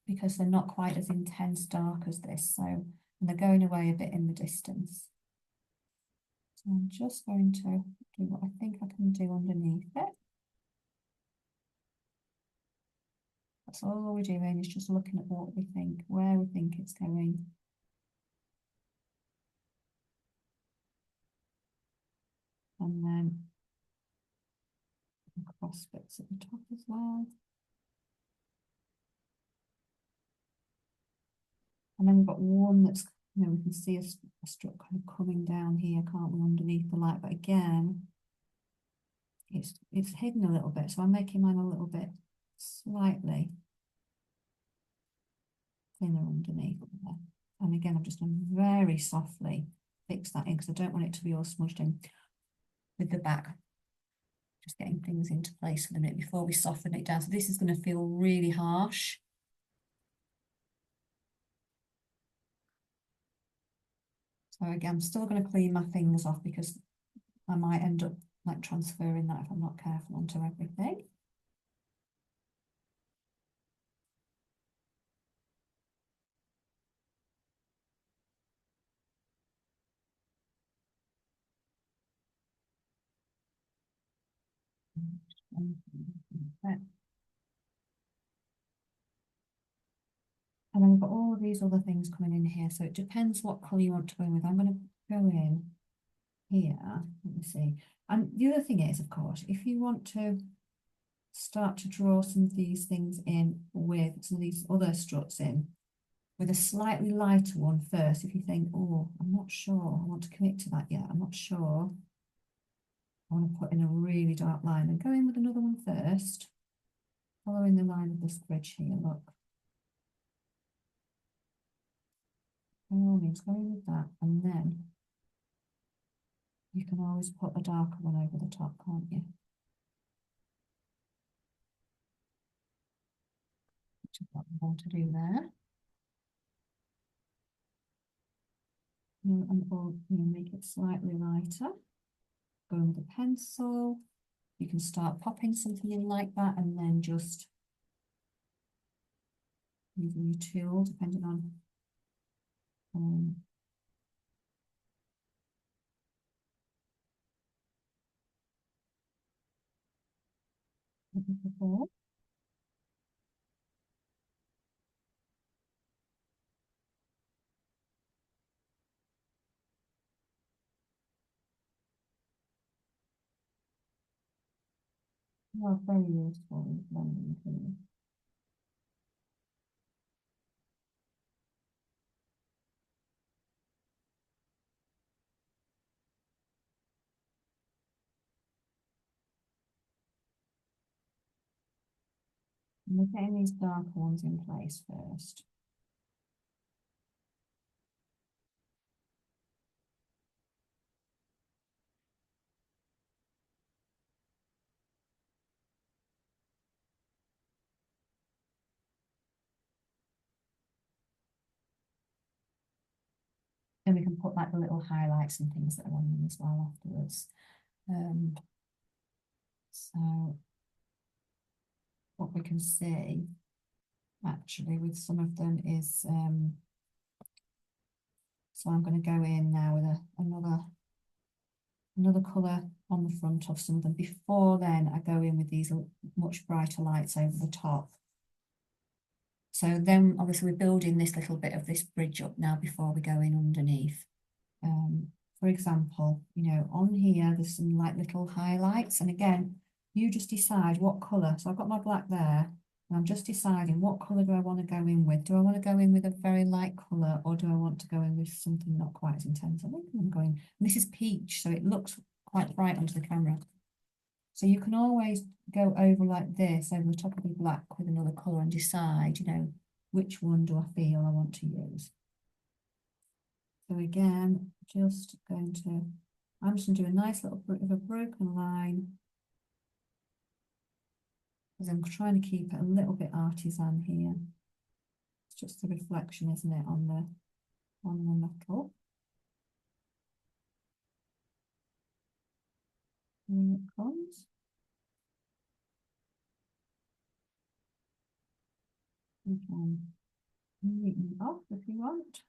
because they're not quite as intense dark as this. So, and they're going away a bit in the distance. So I'm just going to do what I think I can do underneath it. That's all we're doing is just looking at what we think, where we think it's going. And then cross bits at the top as well. And then we've got one that's, you know, we can see a strut kind of coming down here, can't we, underneath the light, but again, it's hidden a little bit, so I'm making mine a little bit slightly thinner underneath there. And again, I'm just going to very softly fix that in because I don't want it to be all smudged in with the back. Just getting things into place for the minute before we soften it down. So this is going to feel really harsh. So again, I'm still going to clean my fingers off because I might end up like transferring that if I'm not careful onto everything. And then we've got all of these other things coming in here. So it depends what colour you want to go in with. I'm going to go in here. Let me see. And the other thing is, of course, if you want to start to draw some of these things in with some of these other struts in, with a slightly lighter one first, if you think, oh, I'm not sure, I want to commit to that yet, I'm not sure, I want to put in a really dark line, and go in with another one first, following the line of this bridge here, look. By all means, go in with that, and then you can always put a darker one over the top, can't you? what we want to do there. Or make it slightly lighter. Go in with a pencil. You can start popping something in like that and then just using your tool, depending on before. Well, very useful in blending too. And we're getting these dark ones in place first. Then we can put like the little highlights and things that are on them as well afterwards. So what we can see actually with some of them is, so I'm going to go in now with another colour on the front of some of them. Before then, I go in with these much brighter lights over the top. So then obviously we're building this little bit of this bridge up now before we go in underneath. For example, on here, there's some like little highlights. And again, you just decide what colour. So I've got my black there. And I'm just deciding what colour do I want to go in with. Do I want to go in with a very light colour or do I want to go in with something not quite as intense? I think I'm going, this is peach, so it looks quite bright onto the camera. So you can always go over like this, over the top of the black with another colour and decide, which one do I feel I want to use. So again, I'm just going to do a nice little bit of a broken line, because I'm trying to keep it a little bit artisan here. It's just the reflection, isn't it, on the metal. Here it comes. You can neaten it off if you want.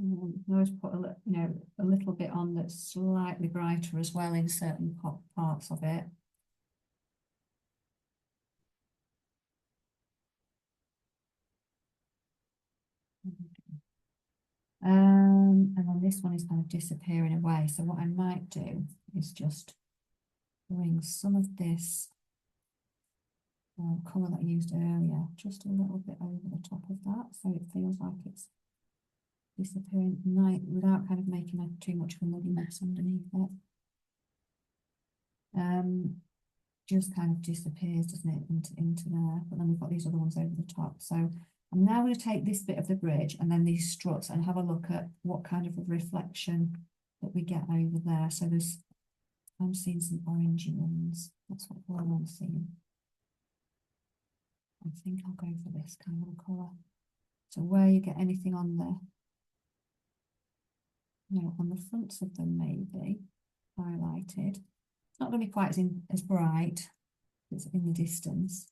You can always put a little bit on that's slightly brighter as well in certain parts of it. And then this one is kind of disappearing away. So what I might do is just bring some of this colour that I used earlier, just a little bit over the top of that, so it feels like it's disappearing without kind of making too much of a muddy mess underneath it. Just kind of disappears, doesn't it, into there. But then we've got these other ones over the top. So I'm now going to take this bit of the bridge and then these struts and have a look at what kind of a reflection that we get over there. So I'm seeing some orangey ones. That's what I'm seeing. I think I'll go for this kind of colour. So where you get anything on on the fronts of them maybe highlighted. It's not going to be quite as bright. It's in the distance.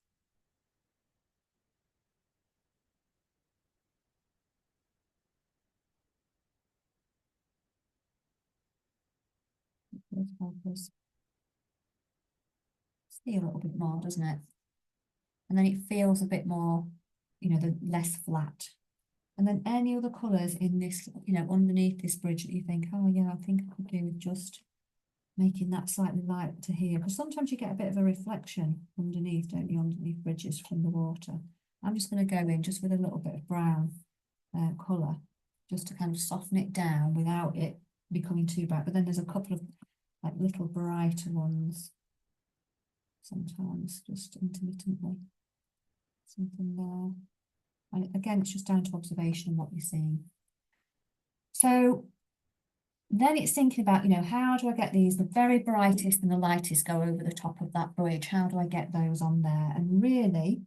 See a little bit more, doesn't it? And then it feels a bit more, the less flat. And then any other colours in this, underneath this bridge that you think, oh yeah, I think I could do with just making that slightly light to here. Because sometimes you get a bit of a reflection underneath, don't you, underneath bridges from the water. I'm just going to go in just with a little bit of brown colour, just to kind of soften it down without it becoming too bright. But then there's a couple of like little brighter ones sometimes, just intermittently. Something there. And again, it's just down to observation and what you're seeing. So Then it's thinking about, how do I get these, the very brightest and the lightest go over the top of that bridge? How do I get those on there? And really,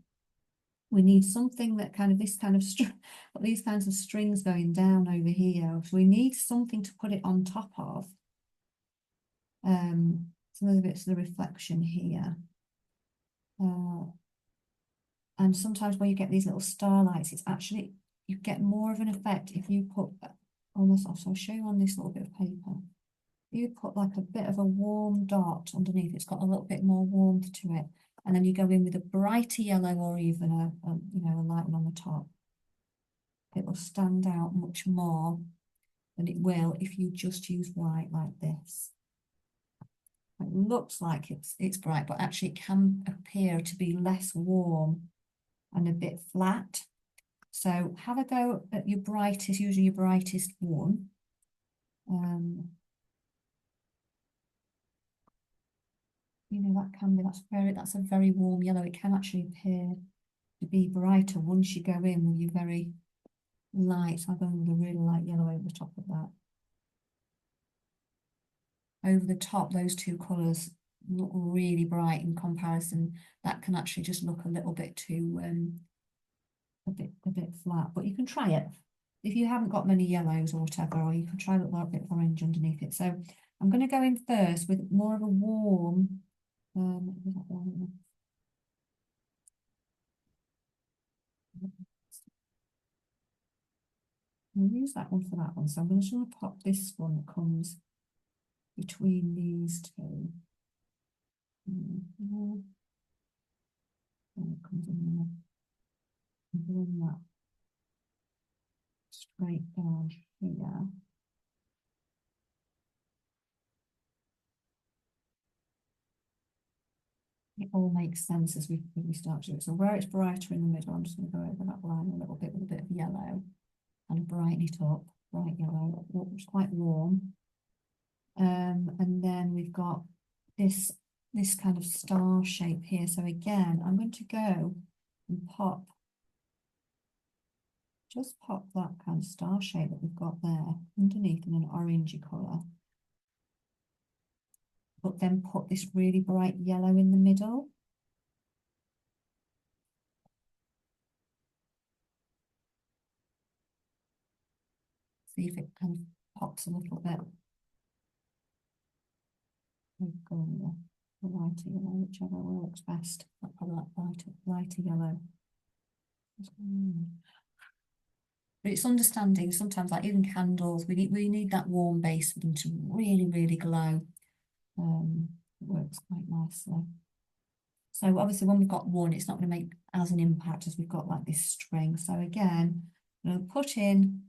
we need something that these kinds of strings going down over here. So we need something to put it on top of. Some of the bits of the reflection here. And sometimes when you get these little starlights, it's actually, you get more of an effect if you put almost, so I'll show you on this little bit of paper. You put like a bit of a warm dot underneath, it's got a little bit more warmth to it. And then you go in with a brighter yellow or even a light one on the top. It will stand out much more than it will if you just use white like this. It looks like it's bright, but actually it can appear to be less warm and a bit flat. So have a go at your brightest, using your brightest one. That's a very warm yellow. It can actually appear to be brighter once you go in with your very light. So I'm going with a really light yellow over the top of that. Over the top, those two colours look really bright in comparison. That can actually just look a little bit too a bit flat, but you can try it. If you haven't got many yellows or whatever, or you can try a little bit of orange underneath it. So I'm going to go in first with more of a warm, we'll use that one for that one. So I'm just going to pop this one that comes between these two. And it comes in there. And bring that straight down here. It all makes sense as we start to do it. So where it's brighter in the middle, I'm just going to go over that line a little bit with a bit of yellow and brighten it up, bright yellow, it's quite warm. And then we've got this kind of star shape here. So again, I'm going to go and just pop that kind of star shape that we've got there underneath in an orangey colour. But then put this really bright yellow in the middle. See if it kind of pops a little bit. We've got the lighter yellow, whichever works best. I'll probably like lighter yellow. But it's understanding sometimes, like even candles, we need that warm base for them to really, really glow. It works quite nicely. So obviously when we've got one, it's not going to make as an impact as we've got like this string. So again, I'm going to put in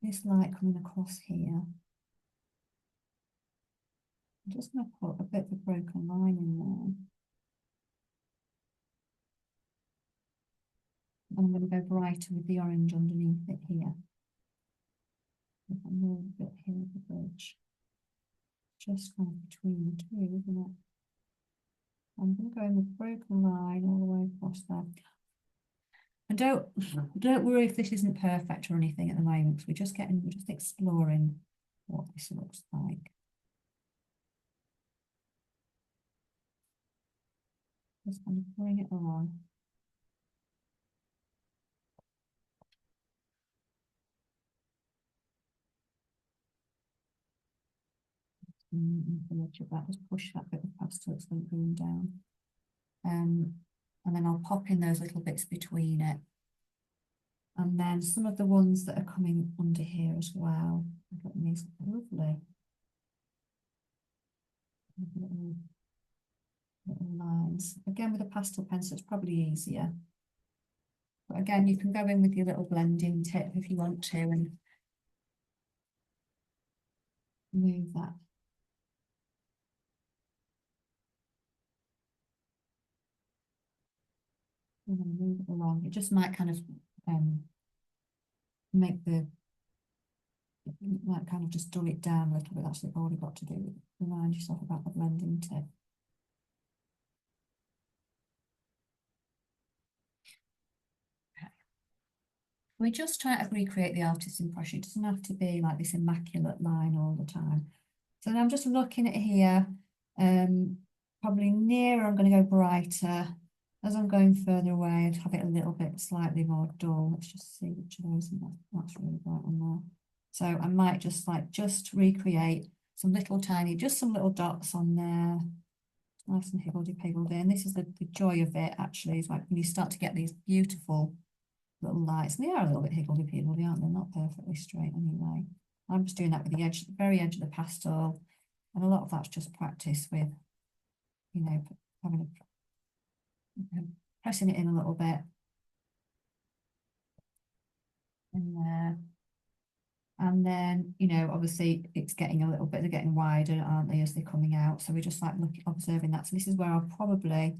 this light coming across here. I'm just going to put a bit of a broken line in there. And I'm going to go brighter with the orange underneath it here. A little bit here at the bridge. Just kind of between the two, isn't it? I'm going to go in with broken line all the way across there. And don't worry if this isn't perfect or anything at the moment, because we're just exploring what this looks like. Just going to bring it along. The edge of that, just push that bit of pastel that's going down. And then I'll pop in those little bits between it. And then some of the ones that are coming under here as well. I've got these lovely little lines. Again, with a pastel pencil, it's probably easier. But again, you can go in with your little blending tip if you want to and move that. I'm going to move it along. It just might kind of might kind of just dull it down a little bit. That's all you've got to do. Remind yourself about the blending tip. We just try to recreate the artist's impression. It doesn't have to be like this immaculate line all the time. So now I'm just looking at here, probably nearer, I'm going to go brighter. As I'm going further away, I'd have it a little bit slightly more dull. Let's just see which of those, that's really bright on there. So I might just recreate some little tiny, just some little dots on there. Nice and higgledy-piggledy. And this is the joy of it, actually, is like when you start to get these beautiful little lights. And they are a little bit higgledy-piggledy, aren't they? Not perfectly straight anyway. I'm just doing that with the edge, the very edge of the pastel. And a lot of that's just practice with, you know, pressing it in a little bit. In there. And then, you know, obviously it's getting a little bit, they're getting wider, aren't they, as they're coming out. So we just like observing that. So this is where I'll probably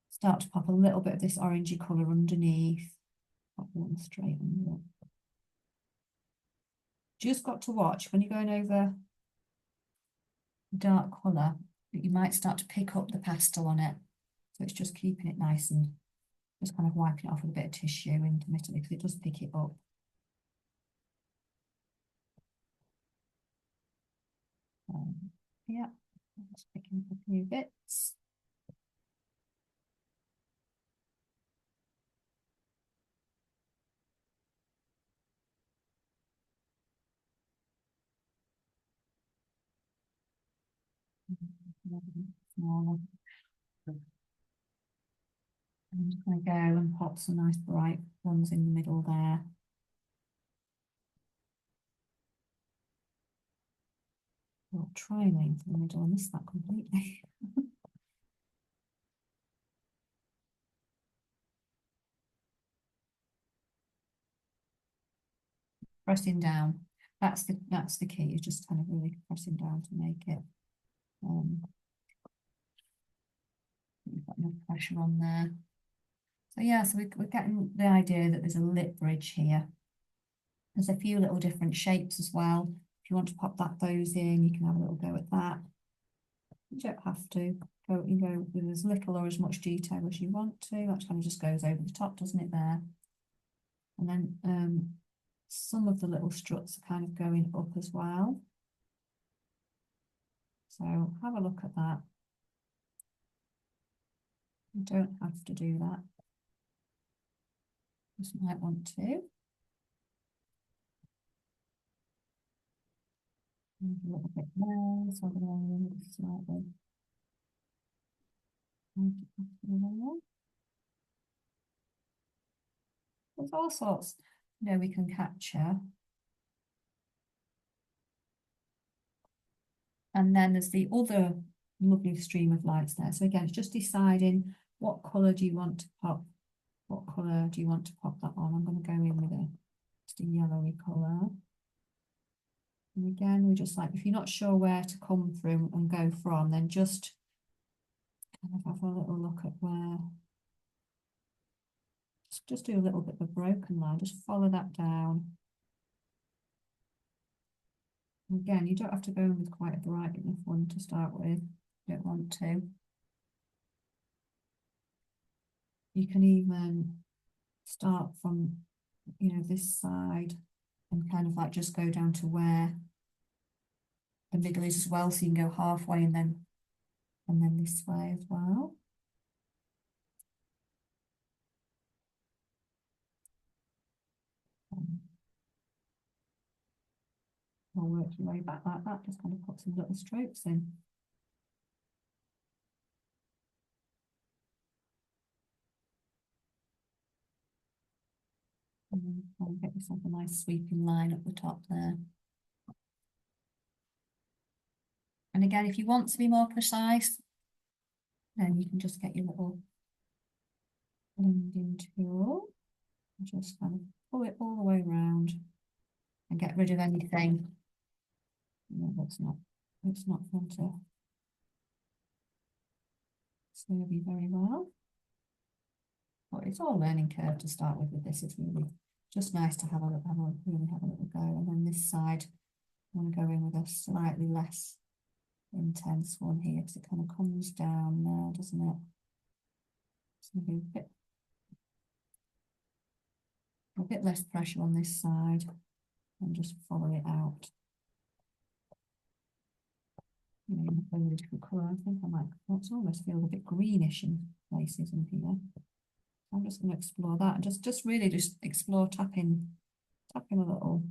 start to pop a little bit of this orangey colour underneath. Pop one straight under. Just got to watch when you're going over dark colour, that you might start to pick up the pastel on it. So it's just keeping it nice and just kind of wiping it off with a bit of tissue intermittently because it does pick it up. Yeah, just picking up a few bits. Smaller. I'm just going to go and pop some nice bright ones in the middle there. I'll try and aim for the middle. I missed that completely. Pressing down. That's the key. Is just kind of really pressing down to make it. You've got enough pressure on there. So yeah, so we're getting the idea that there's a lip bridge here. There's a few little different shapes as well. If you want to pop those in, you can have a little go at that. You don't have to go, you go with as little or as much detail as you want to. That kind of just goes over the top, doesn't it, there? And then some of the little struts are kind of going up as well. So have a look at that. You don't have to do that. Just might want to. A little bit there, so I'm going to slightly. There's all sorts, you know, we can capture. And then there's the other lovely stream of lights there. So again, it's just deciding what colour do you want to pop, what colour do you want to pop that on. I'm going to go in with just a yellowy colour. And again, we just like, if you're not sure where to come through and go from, then just kind of have a little look at where, just do a little bit of a broken line, just follow that down. And again, you don't have to go in with quite a bright enough one to start with, you don't want to. You can even start from, you know, this side and kind of like just go down to where the middle is as well, so you can go halfway and then this way as well. I'll work your way back like that, just kind of put some little strokes in. And then get yourself a nice sweeping line up the top there. And again, if you want to be more precise, then you can just get your little blending tool and just kind of pull it all the way around and get rid of anything. No, it's not going to serve you very well. But it's all learning curve to start with this. It's really just nice to really have a little go. And then this side, I want to go in with a slightly less intense one here because it kind of comes down there, doesn't it? It's going to be a bit. A bit less pressure on this side and just follow it out. A really different colour. I think I might, it's almost feels a bit greenish in places in here. I'm just going to explore that and just really just explore tapping a little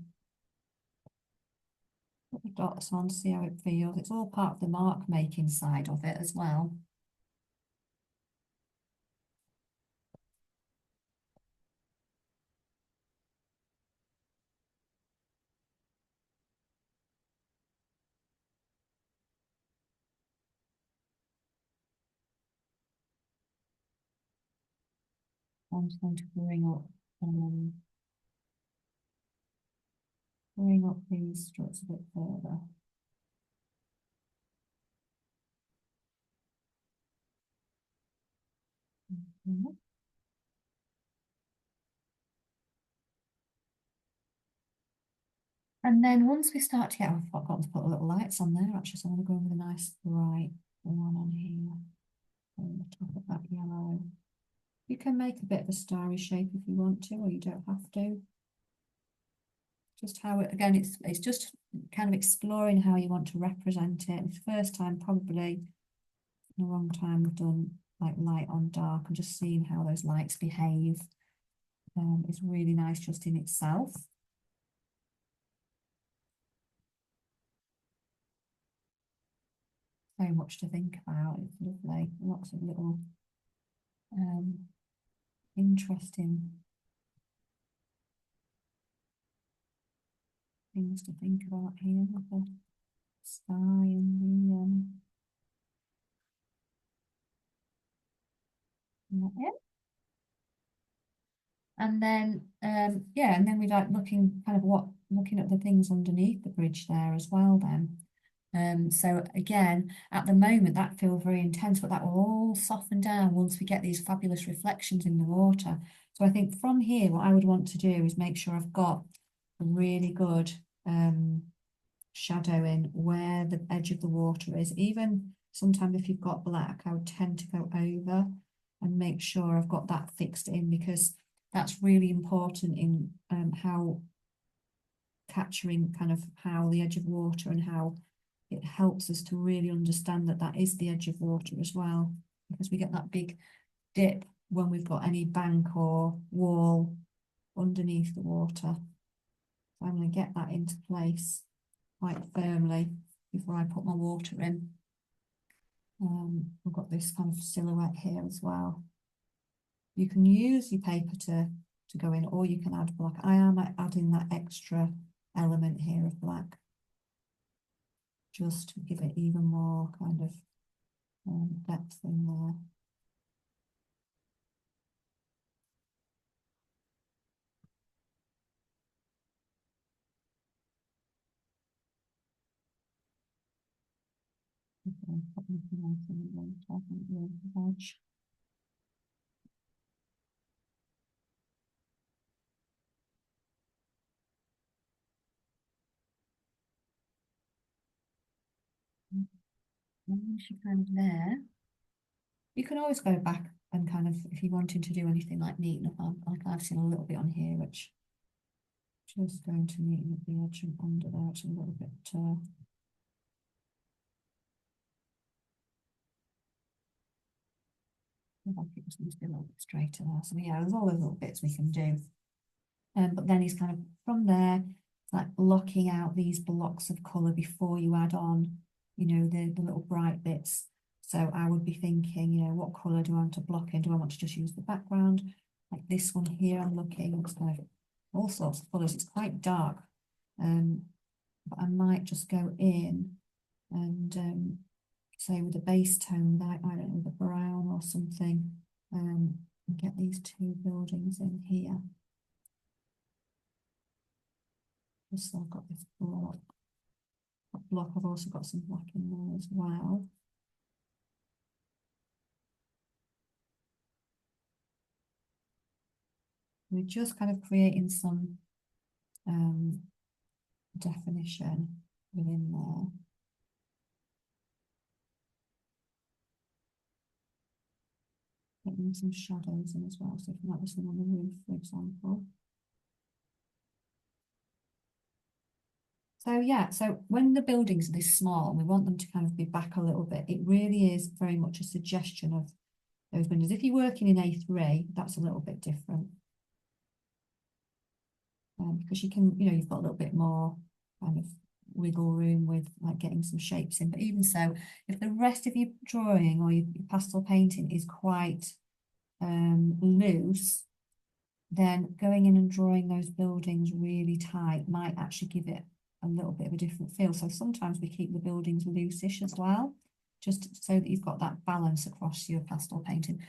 dots on, see how it feels. It's all part of the mark making side of it as well. I'm just going to bring up these strokes a bit further. And then once we start to get, I've forgotten to put the little lights on there actually, so I'm going to go in with a nice bright one on here, on the top of that yellow. You can make a bit of a starry shape if you want to, or you don't have to. Just how it, again, it's just kind of exploring how you want to represent it. It's the first time probably in a long time we've done like light on dark and just seeing how those lights behave. It's really nice just in itself. So much to think about. It's lovely. Lots of little interesting things to think about here with the sky and the yeah. And then yeah, and then we like looking at the things underneath the bridge there as well then. So again, at the moment that feels very intense, but that will all soften down once we get these fabulous reflections in the water. So I think from here, what I would want to do is make sure I've got a really good shadowing where the edge of the water is. Even sometimes if you've got black, I would tend to go over and make sure I've got that fixed in, because that's really important in how capturing kind of how the edge of water and how it helps us to really understand that that is the edge of water as well, because we get that big dip when we've got any bank or wall underneath the water. So I'm going to get that into place quite firmly before I put my water in. We've got this kind of silhouette here as well. You can use your paper to go in, or you can add black. I am adding that extra element here of black, just to give it even more kind of depth in there. Okay, put anything else in the edge. Once you're kind of there, you can always go back and kind of, if you're wanting to do anything like neaten up, like I've seen a little bit on here, which just going to neaten up the edge and under there. It's a little bit like it just needs to be a little bit straighter there. So yeah, there's all those little bits we can do. But then he's kind of from there, like blocking out these blocks of colour before you add on, you know, the little bright bits. So I would be thinking, you know, what colour do I want to block in? Do I want to just use the background? Like this one here, I'm looking, it's kind of all sorts of colours. It's quite dark, but I might just go in and say with a base tone, like I don't know, with a brown or something, and get these two buildings in here. So I've got this block. I've also got some black in there as well. We're just kind of creating some definition within there. Getting some shadows in as well. So if you like this one on the roof, for example. So yeah, so when the buildings are this small and we want them to kind of be back a little bit, it really is very much a suggestion of those windows. If you're working in A3, that's a little bit different. Because you can, you've got a little bit more kind of wiggle room with like getting some shapes in. But even so, if the rest of your drawing or your pastel painting is quite loose, then going in and drawing those buildings really tight might actually give it a little bit of a different feel. So sometimes we keep the buildings loosish as well, just so that you've got that balance across your pastel painting.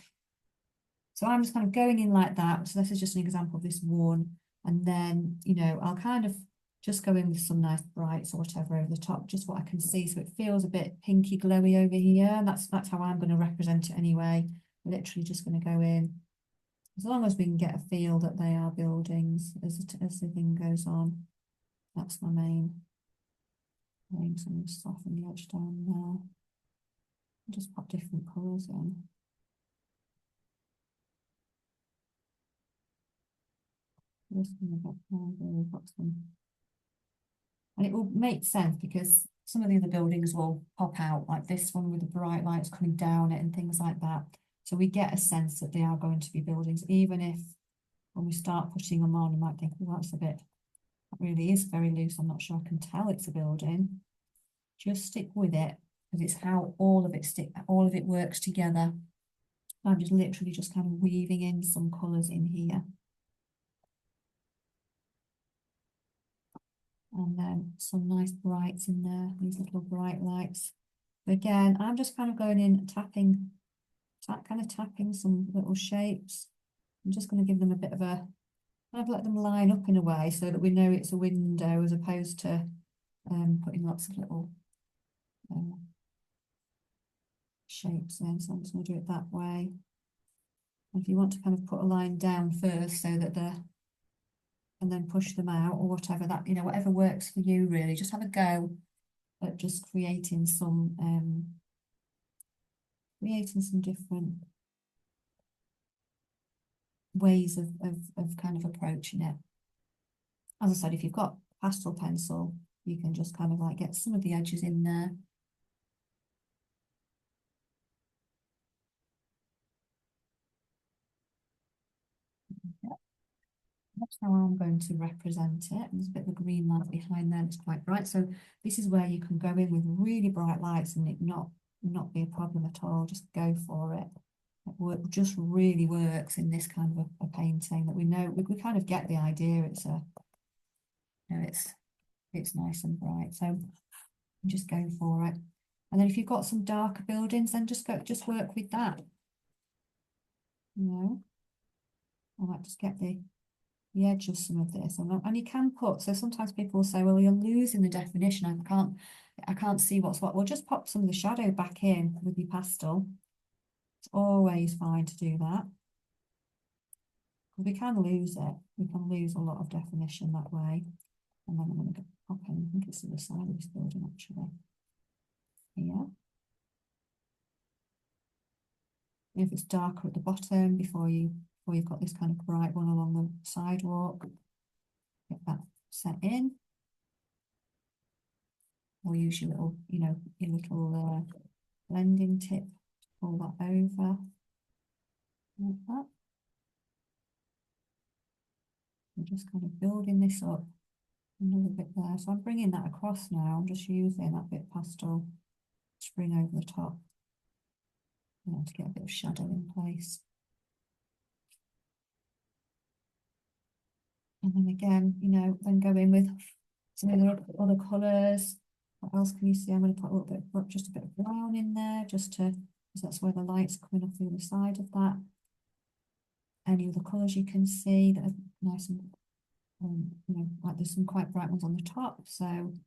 So I'm just kind of going in like that. So this is just an example of this one. And then, I'll kind of just go in with some nice brights or whatever over the top, just what I can see. So it feels a bit pinky glowy over here. And that's how I'm going to represent it anyway. Literally just going to go in. As long as we can get a feel that they are buildings as the thing goes on. That's my main thing. So I'm going to soften the edge down there. Just put different colours in. Just going to got some. And it will make sense because some of the other buildings will pop out, like this one with the bright lights coming down it and things like that. So we get a sense that they are going to be buildings, even if when we start putting them on, you might think, well, that really is very loose. I'm not sure I can tell it's a building. Just stick with it because it's how all of it works together. I'm just literally just kind of weaving in some colours in here. And then some nice brights in there, these little bright lights. But again, I'm just kind of going in, tapping some little shapes. I'm just going to give them a bit of a, kind of let them line up in a way so that we know it's a window as opposed to putting lots of little shapes in. So I'm just going to do it that way. And if you want to kind of put a line down first so that and then push them out or whatever that, whatever works for you really, just have a go at just creating some different ways of kind of approaching it. As I said, if you've got pastel pencil, you can just kind of like get some of the edges in there. That's how I'm going to represent it. There's a bit of a green light behind there, it's quite bright. So this is where you can go in with really bright lights and it not be a problem at all. Just go for it. It just really works in this kind of a painting that we know, we kind of get the idea. It's it's nice and bright. So just go for it. And then if you've got some darker buildings, then just work with that. I might just get the edge of some of this, and you can put. So sometimes people will say, "Well, you're losing the definition. I can't see what's what." Well, just pop some of the shadow back in with your pastel. It's always fine to do that. We can lose it. We can lose a lot of definition that way. And then I'm going to pop in. I think it's to the side of this building actually. Here. If it's darker at the bottom before you've got this kind of bright one along the sidewalk, get that set in. Or use your little, blending tip to pull that over like that. I'm just kind of building this up a little bit there. So I'm bringing that across now. I'm just using that bit of pastel to bring over the top, to get a bit of shadow in place. And then again, then go in with some other colours. What else can you see? I'm going to put a little bit, just a bit of brown in there, because that's where the light's coming off the other side of that. Any other colours you can see that are nice and, like there's some quite bright ones on the top. So I'm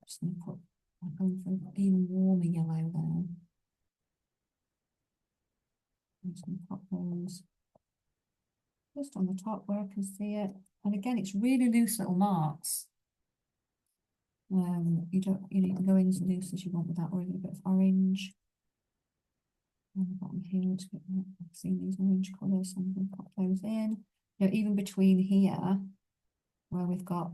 just going to I'm going for an even warmer yellow there. I'm just going to pop those just on the top where I can see it. And again, it's really loose little marks. You can go in as loose as you want with that, or even a bit of orange. On the bottom here, I've seen these orange colours, so I'm going to pop those in. Even between here, where we've got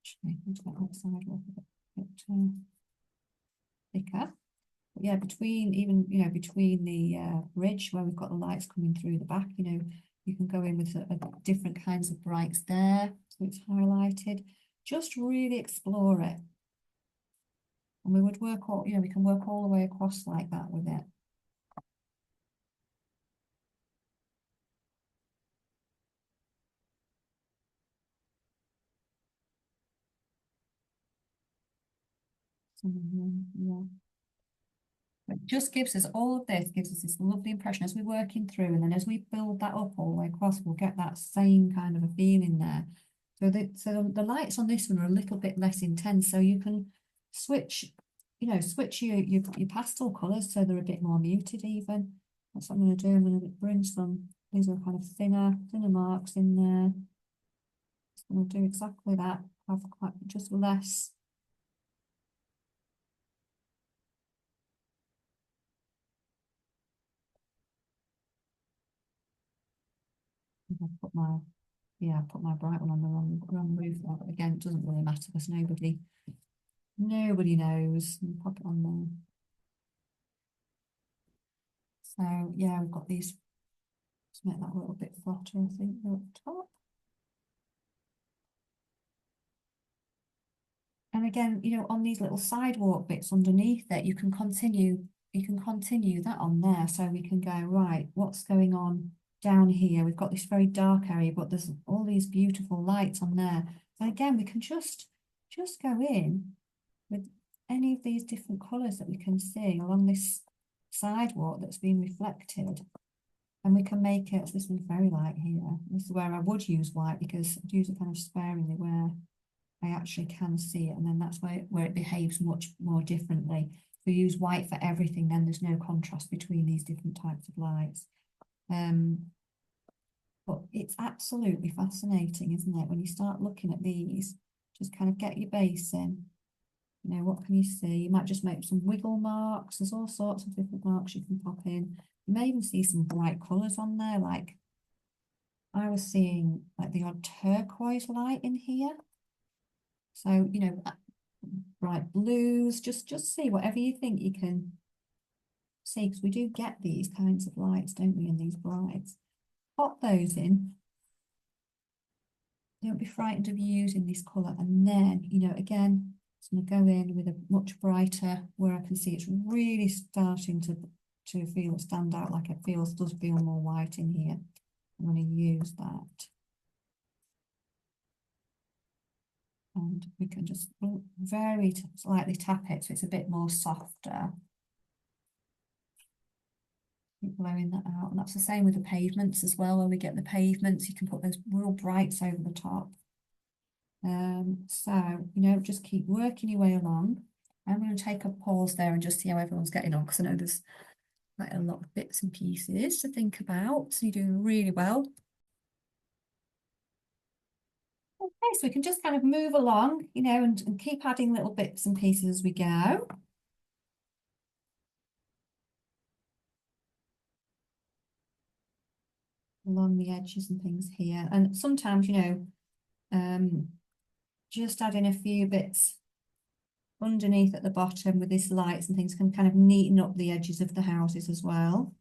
Actually, I'm just going to sidewalk a bit thicker. But yeah, between even, between the bridge where we've got the lights coming through the back, you can go in with different kinds of brights there, so it's highlighted. Just really explore it. And we would work all, we can work all the way across like that with it. So, yeah. It just gives us all of this, gives us this lovely impression as we're working through, and then as we build that up all the way across, we'll get that same kind of a feeling there. So the lights on this one are a little bit less intense, so you can switch, switch your pastel colours so they're a bit more muted even. That's what I'm going to do. I'm going to bring some, these are kind of thinner marks in there. I'm going to do exactly that, have quite just less. Put my put my bright one on the wrong roof. But again, it doesn't really matter because nobody knows. Pop it on there. So yeah, we've got these. Let's make that a little bit flatter, I think, up top. And again, on these little sidewalk bits underneath it, you can continue that on there. So we can go, right, what's going on down here? We've got this very dark area, but there's all these beautiful lights on there. And again, we can just go in with any of these different colours that we can see along this sidewalk that's been reflected. And we can make it, this one's very light here. This is where I would use white because I'd use it kind of sparingly where I actually can see it. And then that's where it behaves much more differently. If we use white for everything, then there's no contrast between these different types of lights. But it's absolutely fascinating, isn't it? When you start looking at these, just kind of get your base in. What can you see? You might just make some wiggle marks. There's all sorts of different marks you can pop in. You may even see some bright colours on there, like I was seeing like the odd turquoise light in here. So, bright blues, just see whatever you think you can see, because we do get these kinds of lights, don't we, in these brights. Pop those in. Don't be frightened of using this colour. And then, again, it's going to go in with a much brighter, where I can see it's really starting to stand out, like it does feel more white in here. I'm going to use that. And we can just very slightly tap it so it's a bit more softer. Keep blowing that out. And that's the same with the pavements as well. When we get the pavements, you can put those real brights over the top. So, just keep working your way along. I'm going to take a pause there and just see how everyone's getting on, because I know there's quite a lot of bits and pieces to think about. So you're doing really well. Okay, so we can just kind of move along, and keep adding little bits and pieces as we go. Along the edges and things here. And sometimes, just adding a few bits underneath at the bottom with these lights and things can kind of neaten up the edges of the houses as well.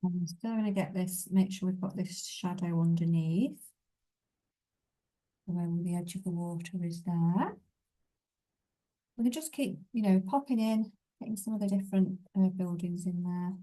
I'm still going to get this, make sure we've got this shadow underneath, where the edge of the water is there. We can just keep, popping in, getting some of the different buildings in there.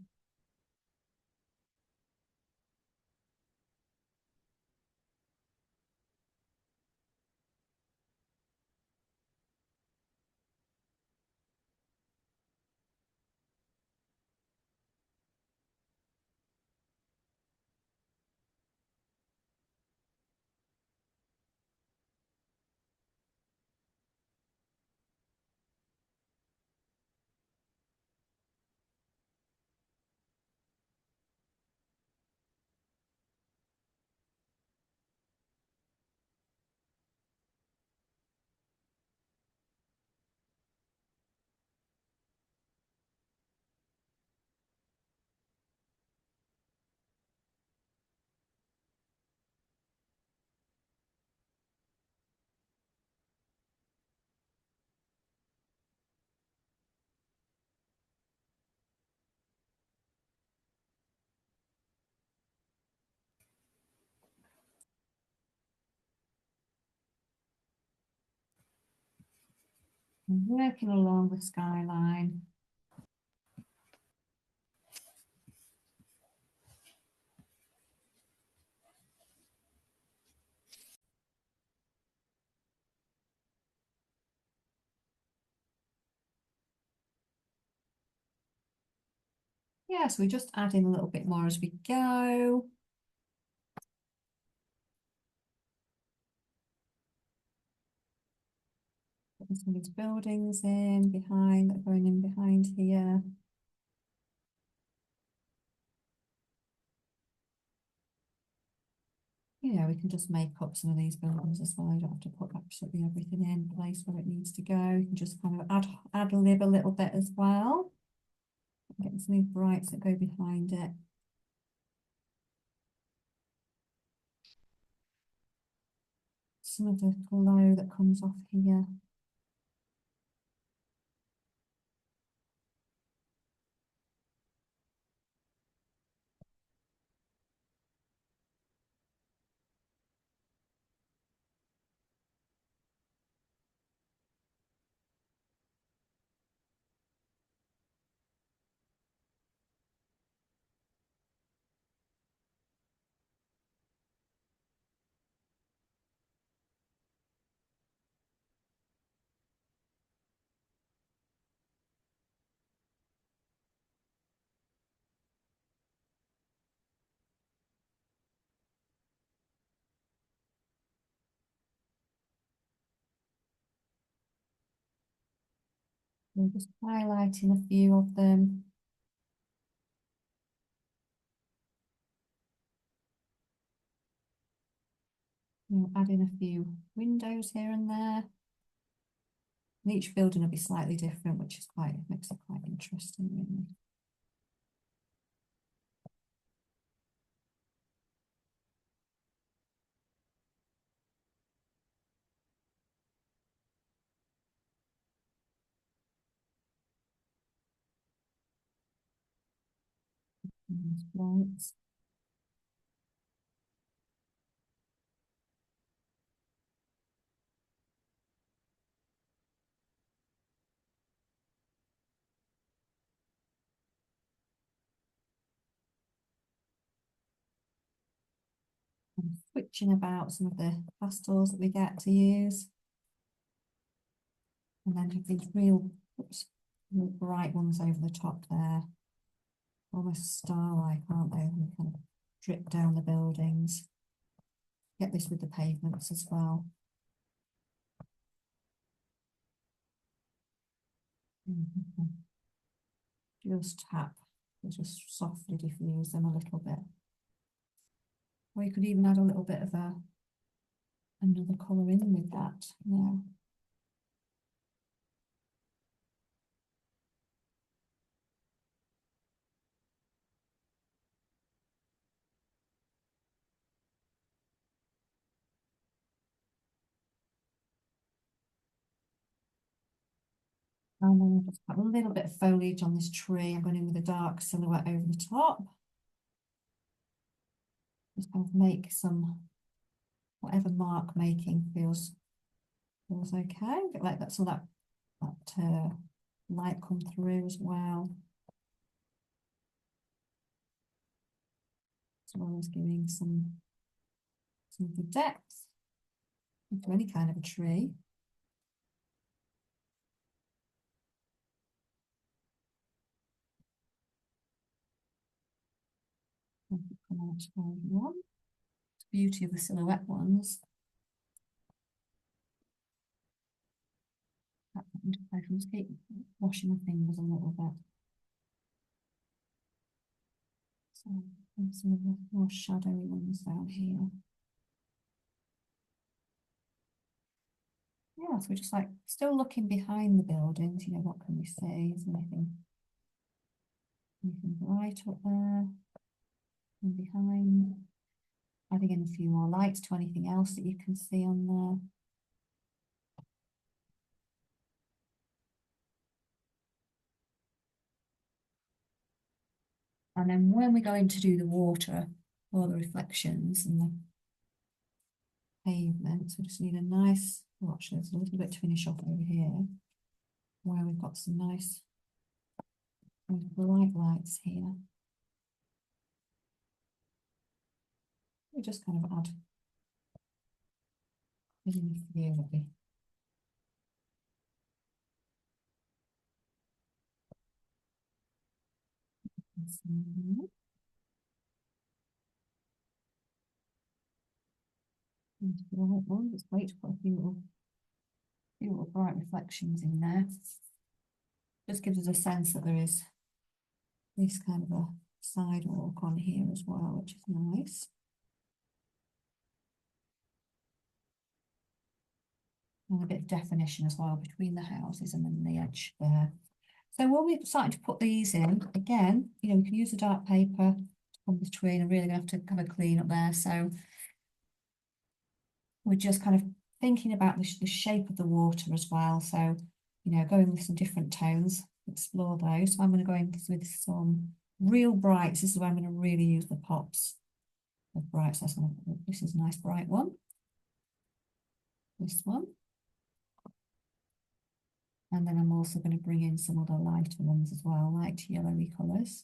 I'm working along the skyline. Yeah, so we just add in a little bit more as we go. Putting some of these buildings in behind, that are going in behind here. You know, we can just make up some of these buildings as well. You don't have to put absolutely everything in place where it needs to go. You can just kind of add lib a little bit as well. Get some of these brights that go behind it. Some of the glow that comes off here. We're just highlighting a few of them. We'll add in a few windows here and there. And each building will be slightly different, which is makes it quite interesting, really. Lights. I'm switching about some of the pastels that we get to use. And then have these real bright ones over the top there. Almost star-like, aren't they? And kind of drip down the buildings. Get this with the pavements as well. Just tap, just softly diffuse them a little bit. Or you could even add a little bit of another colour in with that. Yeah. And then I've just got a little bit of foliage on this tree. I'm going in with a dark silhouette over the top. Just kind of make some, whatever mark making feels okay. Get like that, so that light come through as well. As well as giving some of the depth into any kind of a tree. One. The beauty of the silhouette ones. I can just keep washing my fingers a little bit. So some of the more shadowy ones down here. Yeah, so we're just like still looking behind the buildings, you know, what can we see? Is there anything bright up there and behind? Adding in a few more lights to anything else that you can see on there. And then when we go in to do the water or the reflections and the pavements, we just need a nice watch. There's a little bit to finish off over here. where we've got some nice bright lights here. We just kind of add in a few of the bright ones. It's great to put a few little bright reflections in there. Just gives us a sense that there is this kind of a sidewalk on here as well, which is nice. And a bit of definition as well between the houses and then the edge there. So when we're starting to put these in, again, you know, we can use the dark paper to come between. I'm really going to have to have a clean up there. So we're just kind of thinking about the shape of the water as well. So, you know, going with some different tones, explore those. So I'm going to go in with some real brights. This is where I'm going to really use the pops of brights. This is a nice bright one. This one. And then I'm also going to bring in some other lighter ones as well, light yellowy colours.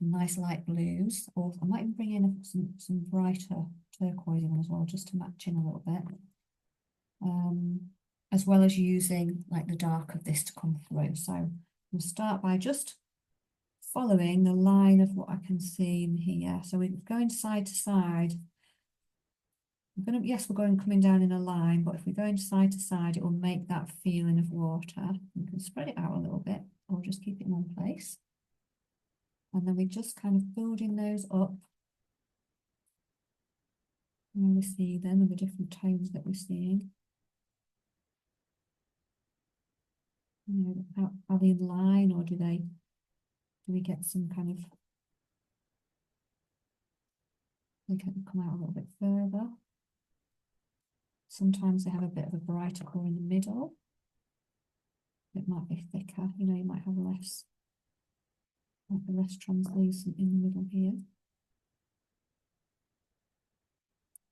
Nice light blues. Or I might even bring in some brighter turquoise one as well, just to match in a little bit. As well as using like the dark of this to come through. So we'll start by just following the line of what I can see in here. So we're going side to side. Yes, we're going coming down in a line, but if we're going side to side, it will make that feeling of water. You can spread it out a little bit or just keep it in one place. And then we're just kind of building those up. And we see then the different tones that we're seeing. You know, are they in line or do we get some kind of, they can come out a little bit further. Sometimes they have a bit of a brighter colour in the middle. It might be thicker, you know, you might have less, might be less translucent in the middle here.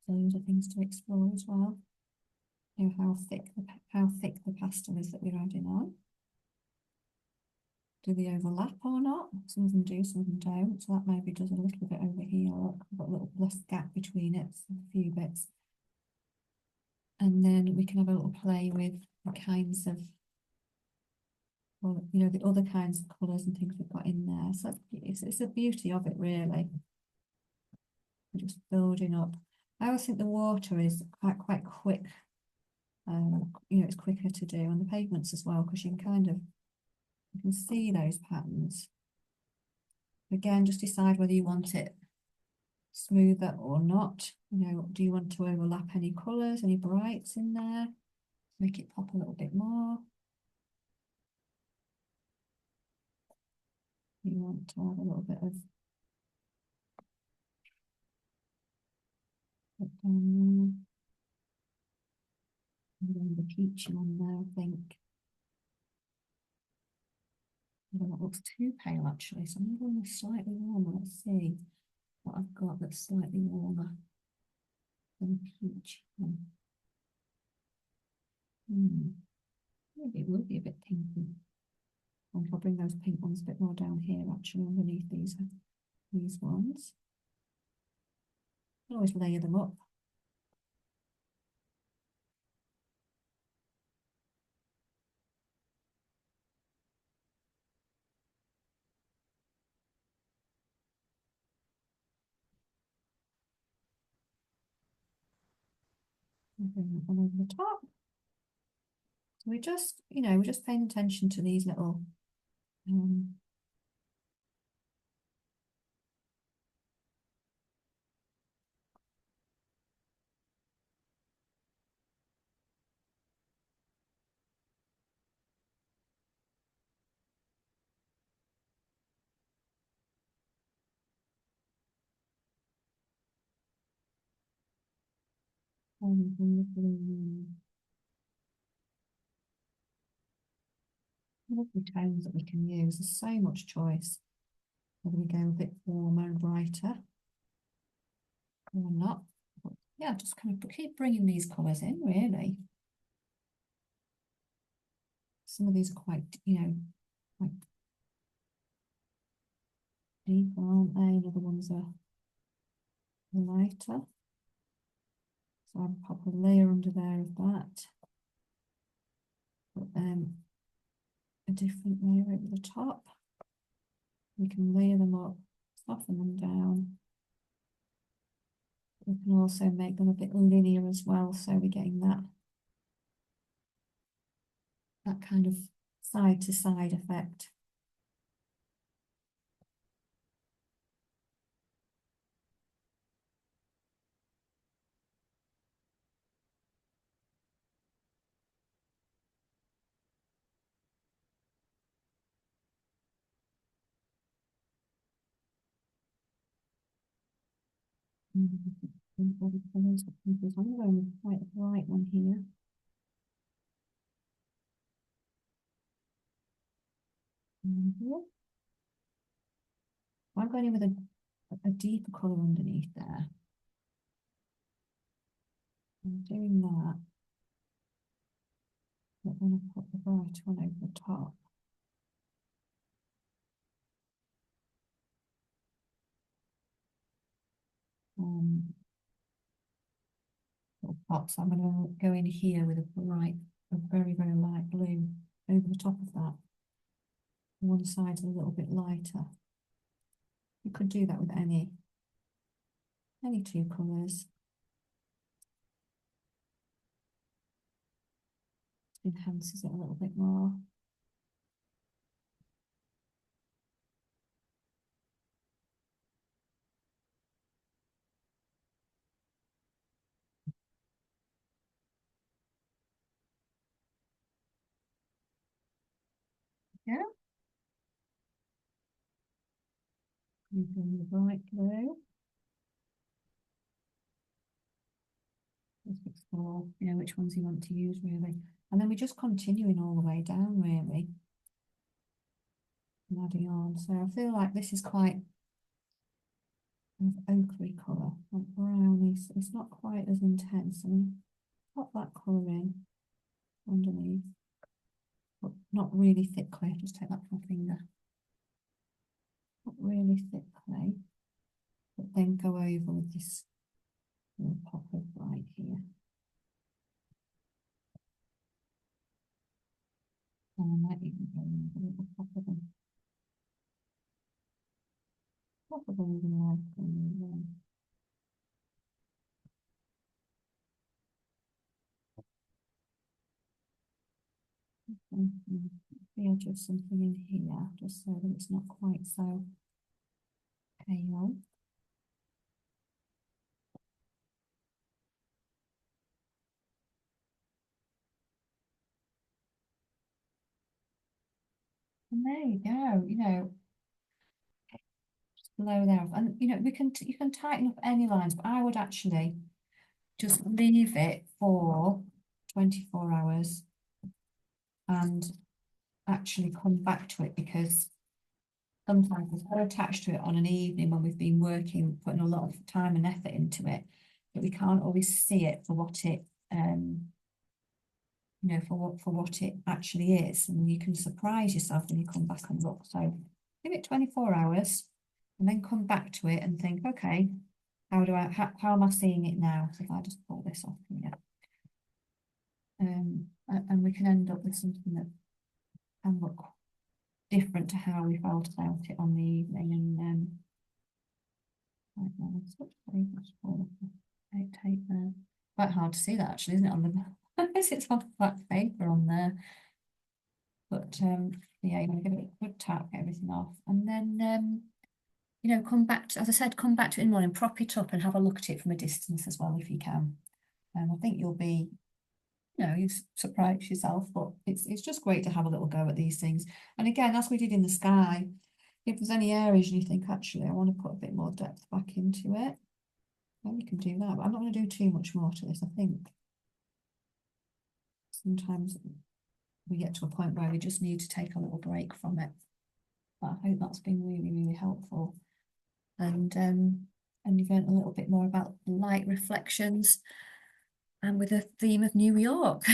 So those are things to explore as well. You know, how thick the pastel is that we're adding on. Do they overlap or not? Some of them do, some of them don't. So that maybe does a little bit over here. Look, I've got a little less gap between it, a few bits. And then we can have a little play with the kinds of, well, you know, the other kinds of colours and things we've got in there. So it's the beauty of it, really. We're just building up. I always think the water is quite quick. You know, it's quicker to do, and the pavements as well, because you can see those patterns. Again, just decide whether you want it smoother or not. You know, do you want to overlap any colours, any brights in there? Make it pop a little bit more. You want to have a little bit of the peachy one there, I think. Well, that looks too pale actually, so I'm going to slightly warmer. Let's see what I've got that's slightly warmer than peach. Maybe it will be a bit pinky. I'll bring those pink ones a bit more down here actually underneath these ones. Always layer them up. And bring that one over the top. So we're just, you know, we're just paying attention to these little lovely tones that we can use. There's so much choice. Whether we go a bit warmer and brighter or not. But yeah, just kind of keep bringing these colours in, really. some of these are quite, you know, quite deep, aren't they? And other ones are lighter. So I'll pop a layer under there of that. Put a different layer over the top. We can layer them up, soften them down. We can also make them a bit linear as well, so we're getting that kind of side to side effect. I'm going with quite a bright one here. And here. I'm going in with a deeper colour underneath there. I'm doing that. But then I put the bright one over the top. Little pop. So I'm going to go in here with a very, very light blue over the top of that. One side's a little bit lighter. You could do that with any two colours. Enhances it a little bit more. Yeah. Using the bright blue. Just explore, you know, which ones you want to use really. And then we're just continuing all the way down really. And adding on. So I feel like this is quite an ochre colour, like browny. So it's not quite as intense. I'm going to pop that colour in underneath, but not really thickly. I'll just take that from my finger. Not really thickly, but then go over with this little pop of light here. And I might even go in with a little pop of them. Pop of them even like the edge of something in here, just so that it's not quite so pale. And there you go, you know, just blow there off. And you know, you can tighten up any lines, but I would actually just leave it for 24 hours and actually come back to it, because sometimes we're so attached to it on an evening when we've been working, putting a lot of time and effort into it, that we can't always see it for what it you know, for what it actually is. And you can surprise yourself when you come back and look. So give it 24 hours and then come back to it and think, okay, how am I seeing it now? So if I just pull this off here, and we can end up with something that can look different to how we felt about it on the evening. And right now, tape there. Quite hard to see that actually, isn't it? On the it's on black paper on there. But yeah, you're going to give it a good tap, get everything off, and then you know, come back to, as I said, come back to it in the morning, prop it up and have a look at it from a distance as well if you can. And I think you'll be, you know, you surprise yourself, but it's just great to have a little go at these things. And again, as we did in the sky, if there's any areas and you think, actually, I want to put a bit more depth back into it, then you can do that. But I'm not going to do too much more to this. I think sometimes we get to a point where we just need to take a little break from it. But I hope that's been really, really helpful. And you've learned a little bit more about light reflections and with the theme of New York.